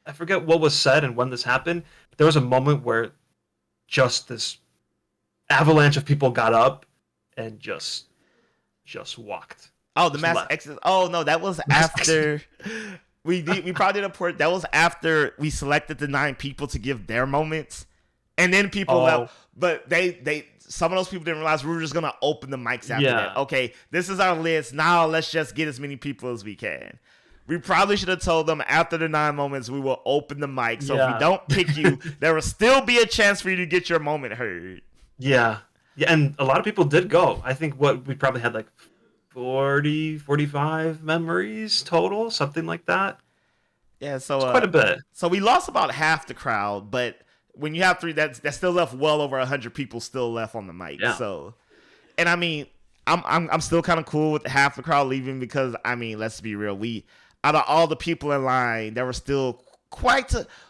B: I forget what was said and when this happened. There was a moment where just this avalanche of people got up and just walked.
A: Oh, the
B: Just
A: mass
B: left.
A: exodus. Oh no, that was after we probably did a port. That was after we selected the 9 people to give their moments, and then people left. But they some of those people didn't realize we were just gonna open the mics after that. Okay, this is our list. Now let's just get as many people as we can. We probably should have told them after the 9 moments we will open the mic. So if we don't pick you, there will still be a chance for you to get your moment heard.
B: Yeah. Yeah, and a lot of people did go. I think we probably had like 40, 45 memories total, something like that.
A: Yeah, so
B: it's quite a bit.
A: So we lost about half the crowd, but when you have 3, that still left well over 100 people still left on the mic.
B: Yeah.
A: So, and I mean, I'm still kind of cool with half the crowd leaving because I mean, let's be real, out of all the people in line, there were still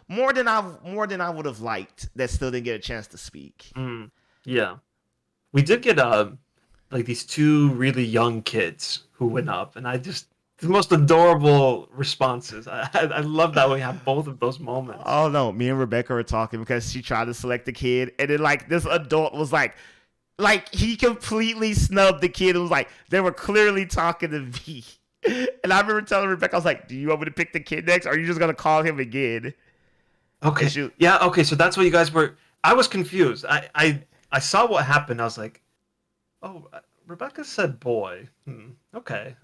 A: more than I would have liked that still didn't get a chance to speak.
B: Yeah, we did get like these 2 really young kids who went up, and the most adorable responses. I love that we have both of those moments.
A: Oh no, me and Rebecca were talking because she tried to select the kid, and then like this adult was like he completely snubbed the kid. It was like they were clearly talking to me. And I remember telling Rebecca, I was like, do you want me to pick the kid next, or are you just gonna call him again?
B: Okay. Yeah, okay, so that's what you guys were. I was confused. I saw what happened. I was like, oh, Rebecca said boy. Okay.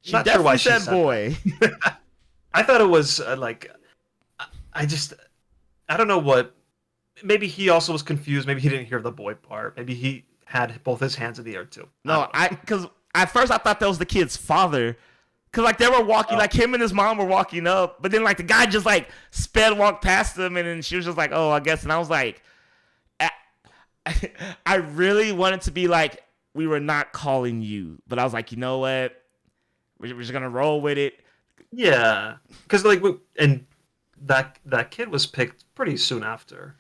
A: She not definitely sure why said she boy.
B: I thought it was like, I don't know what. Maybe he also was confused. Maybe he didn't hear the boy part. Maybe he had both his hands in the air too.
A: No, because at first I thought that was the kid's father. Cause like they were walking, like him and his mom were walking up, but then like the guy just like walked past them, and then she was just like, "Oh, I guess." And I was like, I really wanted to be like, we were not calling you, but I was like, you know what, we're just gonna roll with it.
B: Yeah, because like, and that kid was picked pretty soon after.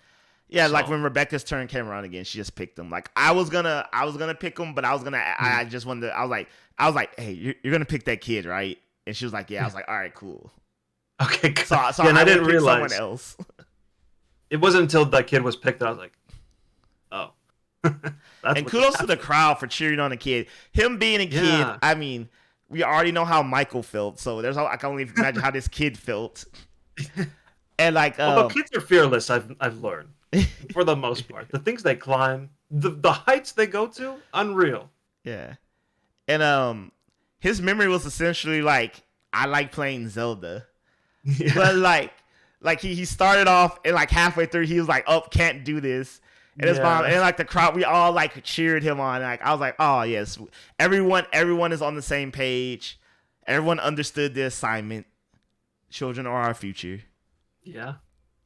A: Yeah, so. Like when Rebecca's turn came around again, she just picked him. Like I was gonna pick him, but I just wanted to, I was like, hey, you're gonna pick that kid, right? And she was like, yeah. I was like, all right, cool.
B: Okay.
A: So yeah, and I didn't realize someone else.
B: It wasn't until that kid was picked that I was like, oh.
A: And kudos to the crowd for cheering on the kid. Him being a kid, I mean, we already know how Michael felt, so I can only imagine how this kid felt. And like,
B: although kids are fearless, I've learned. For the most part, the things they climb, the heights they go to, unreal.
A: Yeah, and his memory was essentially like, I like playing Zelda, but like he started off and like halfway through he was like, oh, can't do this, and his mom and like the crowd, we all like cheered him on. Like I was like, oh yes, everyone is on the same page, everyone understood the assignment. Children are our future.
B: Yeah.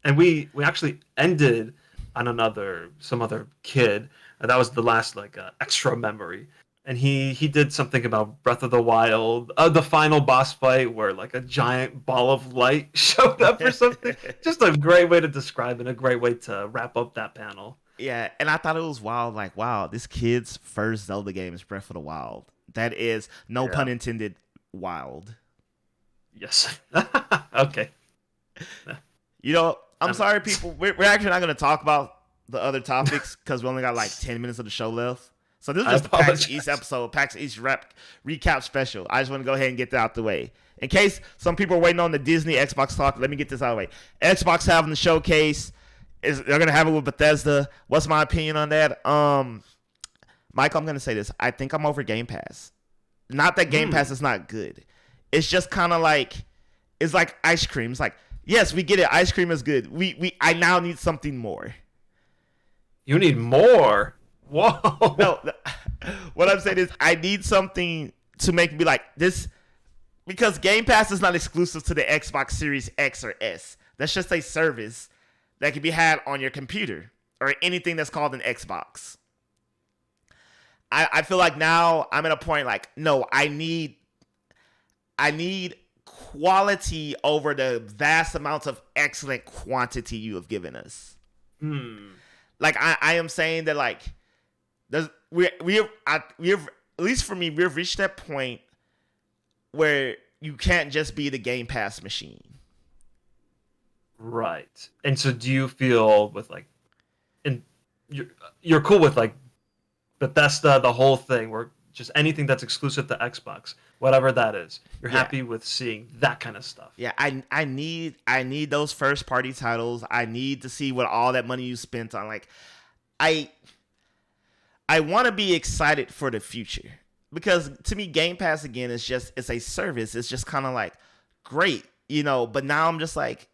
B: And we actually ended on some other kid. And that was the last like extra memory. And he did something about Breath of the Wild, the final boss fight where like a giant ball of light showed up or something. Just a great way to describe it, a great way to wrap up that panel.
A: Yeah, and I thought it was wild. Like, wow, this kid's first Zelda game is Breath of the Wild. That is, no pun intended, wild.
B: Yes. Okay.
A: You know, I'm sorry, people. We're actually not going to talk about the other topics because we only got like 10 minutes of the show left. So this is just the PAX East episode, PAX East recap special. I just want to go ahead and get that out the way. In case some people are waiting on the Disney Xbox talk, let me get this out of the way. Xbox having the showcase. They're going to have it with Bethesda. What's my opinion on that? Michael, I'm going to say this. I think I'm over Game Pass. Not that Game Pass is not good. It's just kind of like, it's like ice cream. It's like, yes, we get it. Ice cream is good. I now need something more.
B: You need more? Whoa.
A: No, what I'm saying is I need something to make me like this, because Game Pass is not exclusive to the Xbox Series X or S. That's just a service that can be had on your computer or anything that's called an Xbox. I feel like now I'm at a point like, no, I need quality over the vast amounts of excellent quantity you have given us. Like I am saying that like we have, at least for me, we've reached that point where you can't just be the Game Pass machine.
B: Right. And so do you feel with like, and you're cool with like Bethesda, the whole thing, where just anything that's exclusive to Xbox, whatever that is, you're
A: Yeah.
B: happy with seeing that kind of stuff.
A: Yeah, I need those first party titles. I need to see what all that money you spent on. Like, I want to be excited for the future, because to me, Game Pass again is just, it's a service. It's just kind of like great, But now I'm just like,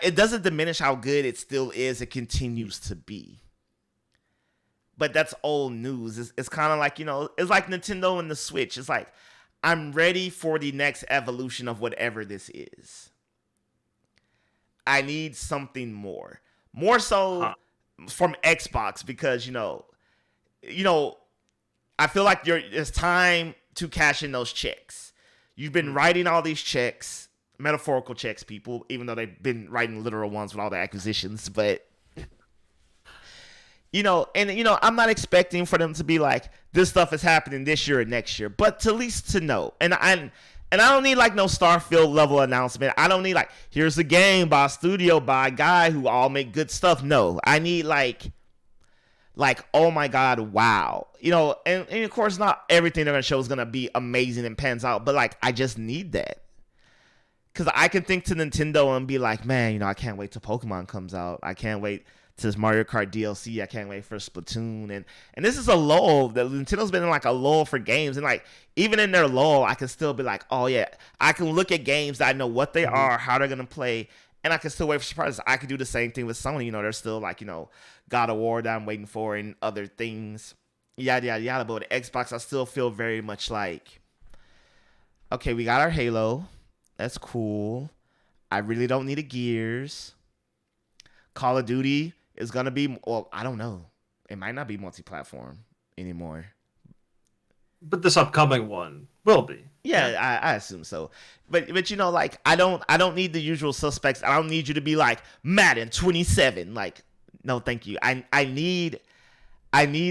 A: it doesn't diminish how good it still is. It continues to be. But that's old news. It's kind of like, it's like Nintendo and the Switch. It's like, I'm ready for the next evolution of whatever this is. I need something more. More so from Xbox, because, I feel like it's time to cash in those checks. You've been writing all these checks, metaphorical checks, people, even though they've been writing literal ones with all the acquisitions, but I'm not expecting for them to be like, this stuff is happening this year or next year, but at least to know. And I don't need like no Starfield level announcement. I don't need like, here's a game by a studio by a guy who all make good stuff. No, I need like, oh my God, wow. And of course not everything they're going to show is going to be amazing and pans out, but like, I just need that. Because I can think to Nintendo and be like, man, I can't wait till Pokemon comes out. I can't wait to this Mario Kart DLC. I can't wait for Splatoon. And this is a lull. Nintendo's been in like a lull for games. And like, even in their lull, I can still be like, oh yeah, I can look at games that I know what they are, how they're going to play, and I can still wait for surprises. I could do the same thing with Sony. There's still like, God of War that I'm waiting for and other things. Yada, yada, yada. But with Xbox, I still feel very much like, okay, we got our Halo. That's cool. I really don't need a Gears. Call of Duty is going to be, well, I don't know. It might not be multi-platform anymore.
B: But this upcoming one will be.
A: Yeah, I assume so. But like, I don't need the usual suspects. I don't need you to be like Madden 27. Like, no, thank you. I need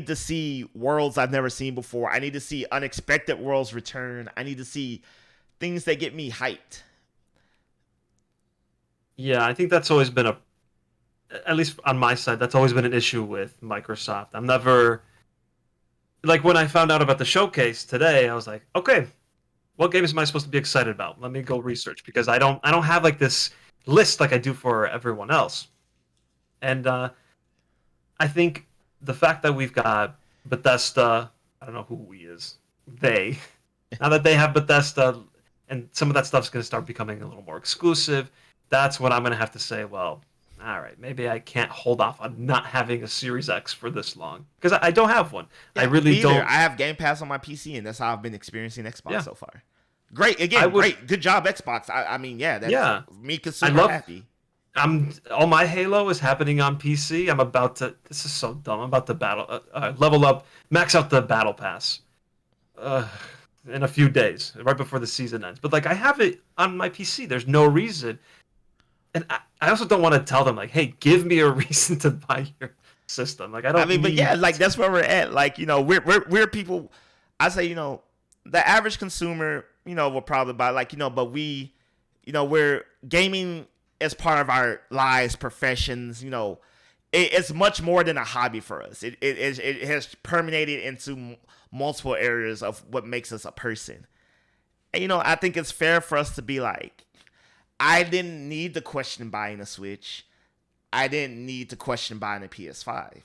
A: to see worlds I've never seen before. I need to see unexpected worlds return. I need to see things that get me hyped.
B: Yeah, I think that's always been at least on my side, that's always been an issue with Microsoft. I'm never, like when I found out about the showcase today, I was like, okay, what games am I supposed to be excited about? Let me go research, because I don't have like this list like I do for everyone else. And I think the fact that we've got Bethesda, I don't know who we is, they, now that they have Bethesda, and some of that stuff's going to start becoming a little more exclusive, that's when I'm going to have to say, well, all right, maybe I can't hold off on not having a Series X for this long, because I don't have one. Yeah, I really don't.
A: I have Game Pass on my PC, and that's how I've been experiencing Xbox so far. Great, again, great, good job, Xbox. I mean, that's me consumer happy.
B: All my Halo is happening on PC. I'm about to. This is so dumb. I'm about to level up, max out the battle pass, in a few days, right before the season ends. But like, I have it on my PC. There's no reason. And I also don't want to tell them like, hey, give me a reason to buy your system. Like, I don't. I mean,
A: but yeah, like that's where we're at. Like, we're people. I say, the average consumer, will probably buy like, but we, we're gaming as part of our lives, professions. It's much more than a hobby for us. It has permeated into multiple areas of what makes us a person. And I think it's fair for us to be like, I didn't need to question buying a Switch. I didn't need to question buying a PS5.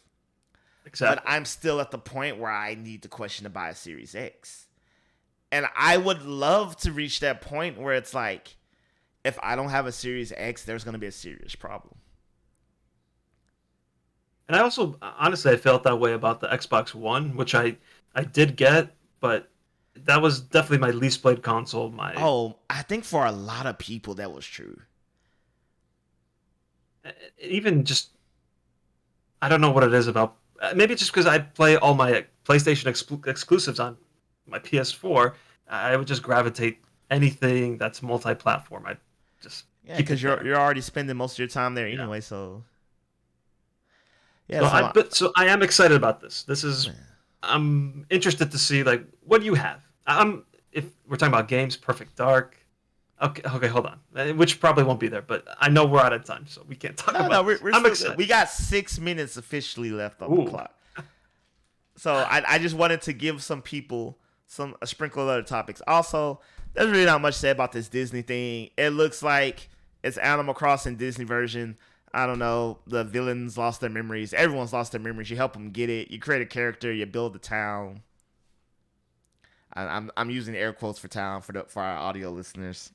A: Exactly. But I'm still at the point where I need to question to buy a Series X. And I would love to reach that point where it's like, if I don't have a Series X, there's going to be a serious problem.
B: And I also, honestly, I felt that way about the Xbox One, which I did get, but that was definitely my least played console.
A: I think for a lot of people that was true.
B: Even just, I don't know what it is about. Maybe it's just because I play all my PlayStation exclusives on my PS4. I would just gravitate anything that's multi-platform. I just
A: because you're already spending most of your time there anyway. So
B: so I am excited about this. This is. I'm interested to see like what do you have. If we're talking about games, Perfect Dark, Okay, hold on. Which probably won't be there, but I know we're out of time, so we can't talk about.
A: No,
B: I'm excited.
A: we got 6 minutes officially left on the
B: Ooh.
A: clock. So I just wanted to give some people a sprinkle of other topics. Also, there's really not much said about this Disney thing. It looks like it's Animal Crossing Disney version. I don't know. The villains lost their memories. Everyone's lost their memories. You help them get it. You create a character. You build the town. I'm using air quotes for town for our audio listeners.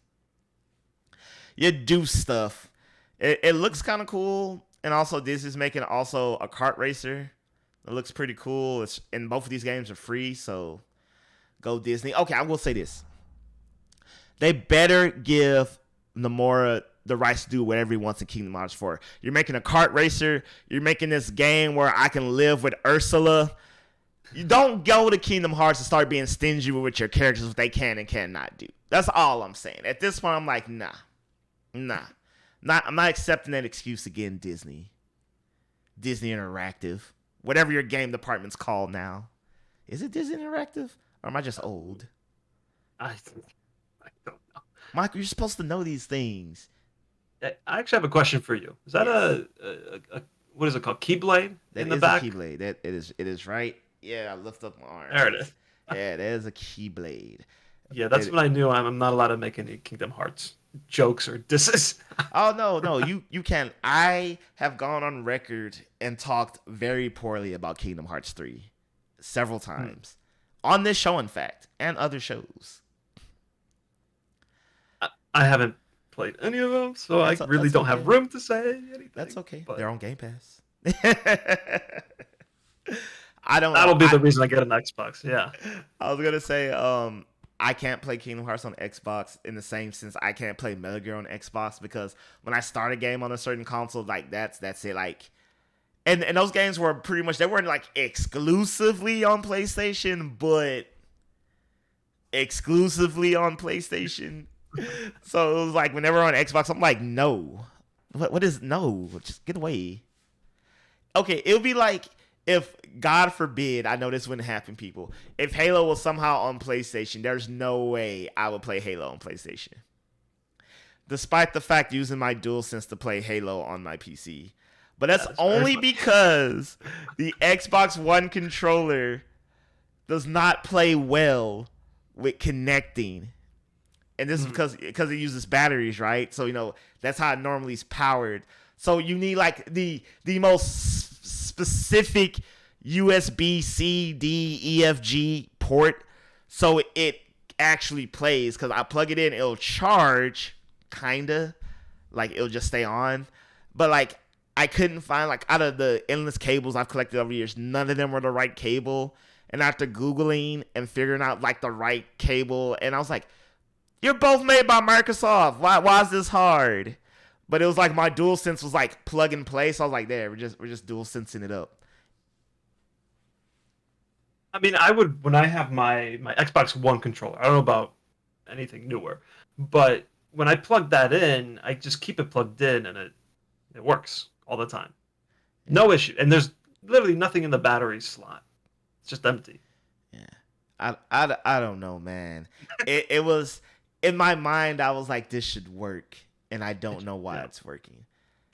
A: You do stuff. It looks kind of cool, and also Disney's making also a kart racer. It looks pretty cool. And both of these games are free, so go Disney. Okay, I will say this: they better give Nomura the rights to do whatever he wants in Kingdom Hearts 4. You're making a kart racer. You're making this game where I can live with Ursula. You don't go to Kingdom Hearts and start being stingy with your characters, what they can and cannot do. That's all I'm saying. At this point, I'm like, nah. I'm not accepting that excuse again, Disney. Disney Interactive. Whatever your game department's called now. Is it Disney Interactive? Or am I just old?
B: I don't know.
A: Michael, you're supposed to know these things.
B: I actually have a question for you. Is that a what is it called? Keyblade in the back?
A: That is a Keyblade. It is right. Yeah, I lift up my arm.
B: There it is.
A: Yeah, that is a Keyblade.
B: Yeah, that's when I knew I'm not allowed to make any Kingdom Hearts jokes or disses.
A: Oh no, you can. I have gone on record and talked very poorly about Kingdom Hearts 3 several times on this show, in fact, and other shows.
B: I haven't played any of them, so I really don't have room to say anything.
A: That's okay.
B: But
A: they're on Game Pass. I don't.
B: That'll be the reason I get an Xbox. Yeah.
A: I was gonna say, I can't play Kingdom Hearts on Xbox in the same sense I can't play Metal Gear on Xbox, because when I start a game on a certain console, like that's it. Like, and those games were pretty much, they weren't like exclusively on PlayStation, but exclusively on PlayStation. So it was like whenever on Xbox, I'm like, no. What is no? Just get away. Okay, it would be like if, God forbid, I know this wouldn't happen, people. If Halo was somehow on PlayStation, there's no way I would play Halo on PlayStation. Despite the fact using my DualSense to play Halo on my PC. But that's only because the Xbox One controller does not play well with connecting. And this is because it uses batteries, right? So, that's how it normally is powered. So you need like the most specific USB-C, D, EFG port, so it actually plays. Because I plug it in, it'll charge, kinda, like it'll just stay on. But like I couldn't find, like, out of the endless cables I've collected over the years, none of them were the right cable. And after Googling and figuring out like the right cable, and I was like, you're both made by Microsoft. Why is this hard? But it was like my DualSense was like plug and play, so I was like, there, we're just DualSensing it up.
B: I mean, I would, when I have my Xbox One controller, I don't know about anything newer, but when I plug that in, I just keep it plugged in and it works all the time. No issue. And there's literally nothing in the battery slot. It's just empty.
A: Yeah. I don't know, man. It was, in my mind, I was like, this should work. And I don't know why it's working.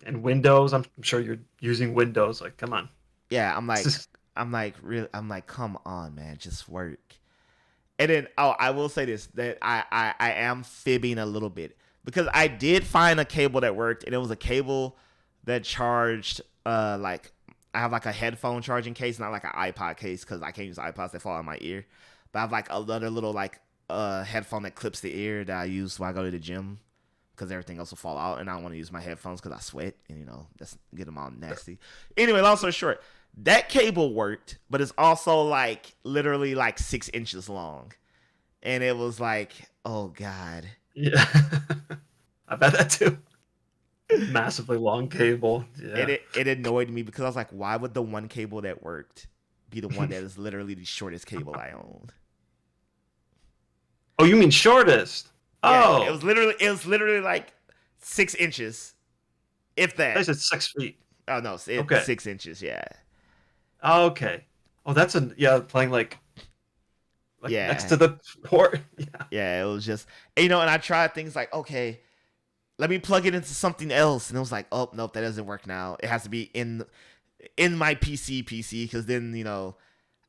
A: And
B: Windows, I'm sure you're using Windows. Like, come on.
A: Yeah, I'm like, come on, man, just work. And then, I will say this, that I am fibbing a little bit, because I did find a cable that worked, and it was a cable that charged, like, I have like a headphone charging case, not like an iPod case, because I can't use iPods, they fall in my ear. But I have like another little like headphone that clips the ear that I use when I go to the gym, because everything else will fall out, and I don't want to use my headphones because I sweat, and that's get them all nasty. Anyway, long story short, that cable worked, but it's also like literally like 6 inches long, and it was like, oh god.
B: Yeah, I bet that too. Massively long cable. Yeah.
A: It annoyed me, because I was like, why would the one cable that worked be the one that is literally the shortest cable I own?
B: Oh, you mean shortest?
A: Yeah,
B: oh,
A: it was literally like 6 inches, if that.
B: I said 6 feet.
A: Oh no,
B: okay.
A: 6 inches. Yeah.
B: Okay. Oh, that's playing like like next
A: Yeah.
B: to the port. Yeah.
A: Yeah, it was just, and I tried things like, okay, let me plug it into something else, and it was like, oh nope, that doesn't work now. It has to be in my PC, because then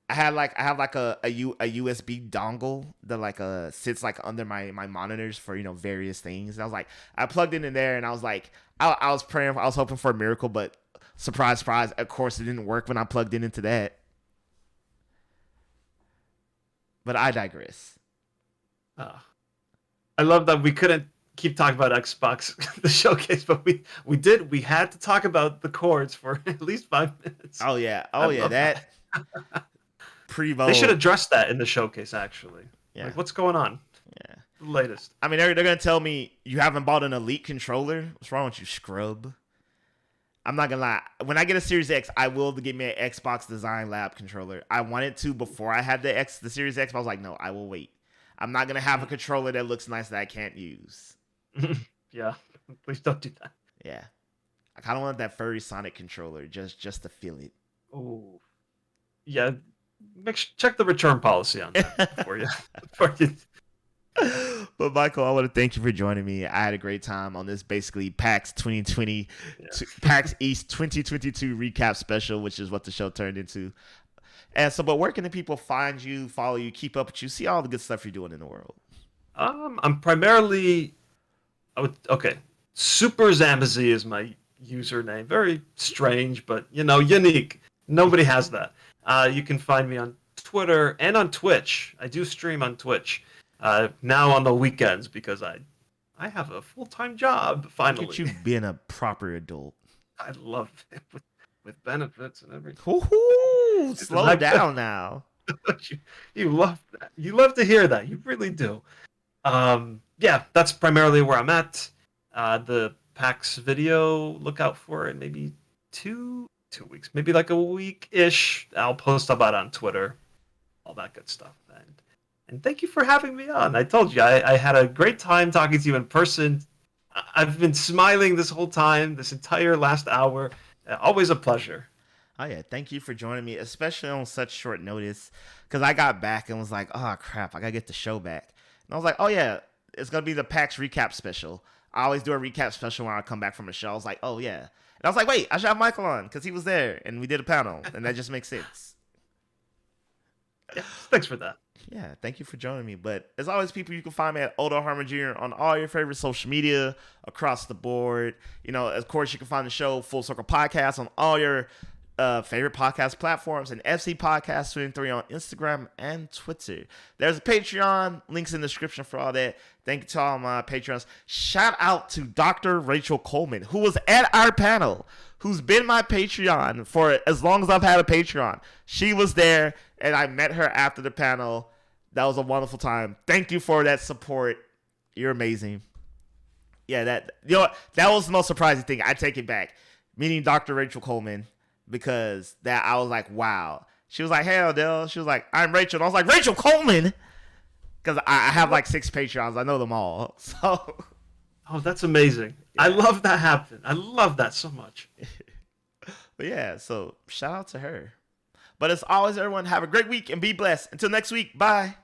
A: I have like a USB dongle that like sits like under my monitors for various things. And I was like, I plugged it in there, and I was like, I was praying, I was hoping for a miracle, but surprise, surprise, of course it didn't work when I plugged it into that. But I digress.
B: I love that we couldn't keep talking about Xbox the showcase, but we had to talk about the cords for at least 5 minutes.
A: Oh yeah, that Prevo.
B: They should address that in the showcase, actually.
A: Yeah.
B: Like, what's going on?
A: Yeah.
B: The latest.
A: I mean, they're gonna tell me you haven't bought an Elite controller. What's wrong with you, scrub? I'm not gonna lie. When I get a Series X, I will get me an Xbox Design Lab controller. I wanted to before I had the Series X, but I was like, no, I will wait. I'm not gonna have a controller that looks nice that I can't use.
B: Yeah, please don't do that.
A: Yeah, I kind of want that furry Sonic controller just to feel it.
B: Oh, yeah. Check the return policy on that for you.
A: But Michael, I want to thank you for joining me. I had a great time on this basically PAX 2020, PAX East 2022 recap special, which is what the show turned into. And so, but where can the people find you, follow you, keep up with you, see all the good stuff you're doing in the world?
B: I'm primarily, Super Zambazy is my username. Very strange, but unique. Nobody has that. You can find me on Twitter and on Twitch. I do stream on Twitch now on the weekends because I have a full-time job finally.
A: Look at you being a proper adult.
B: I love it with benefits and everything.
A: Ooh, slow down now.
B: You love that. You love to hear that. You really do. Yeah, that's primarily where I'm at. The PAX video, look out for it. Maybe 2 weeks, maybe like a week-ish. I'll post about it on Twitter, all that good stuff. And thank you for having me on. I told you, I had a great time talking to you in person. I've been smiling this whole time, this entire last hour. Always a pleasure.
A: Oh yeah, thank you for joining me, especially on such short notice. Because I got back and was like, oh crap, I gotta get the show back. And I was like, oh yeah, it's gonna be the PAX recap special. I always do a recap special when I come back from a show. I was like, oh yeah. And I was like, wait, I should have Michael on because he was there and we did a panel, and that just makes sense.
B: Yeah, thanks for that.
A: Yeah, thank you for joining me. But as always, people, you can find me at Harmon Jr. on all your favorite social media across the board. Of course, you can find the show Full Circle Podcast on all your favorite podcast platforms, and FC Podcast 23 on Instagram and Twitter. There's a Patreon, links in the description for all that. Thank you to all my Patreons. Shout out to Dr. Rachel Coleman, who was at our panel, who's been my Patreon for as long as I've had a Patreon. She was there, and I met her after the panel. That was a wonderful time. Thank you for that support. You're amazing. Yeah, that was the most surprising thing. I take it back. Meeting Dr. Rachel Coleman, because that I was like, wow. She was like, hey, Odell. She was like, I'm Rachel. And I was like, Rachel Coleman? Because I have like 6 Patreons. I know them all. So.
B: Oh, that's amazing. Yeah. I love that happen. I love that so much.
A: But yeah, so shout out to her. But as always, everyone, have a great week and be blessed. Until next week, bye.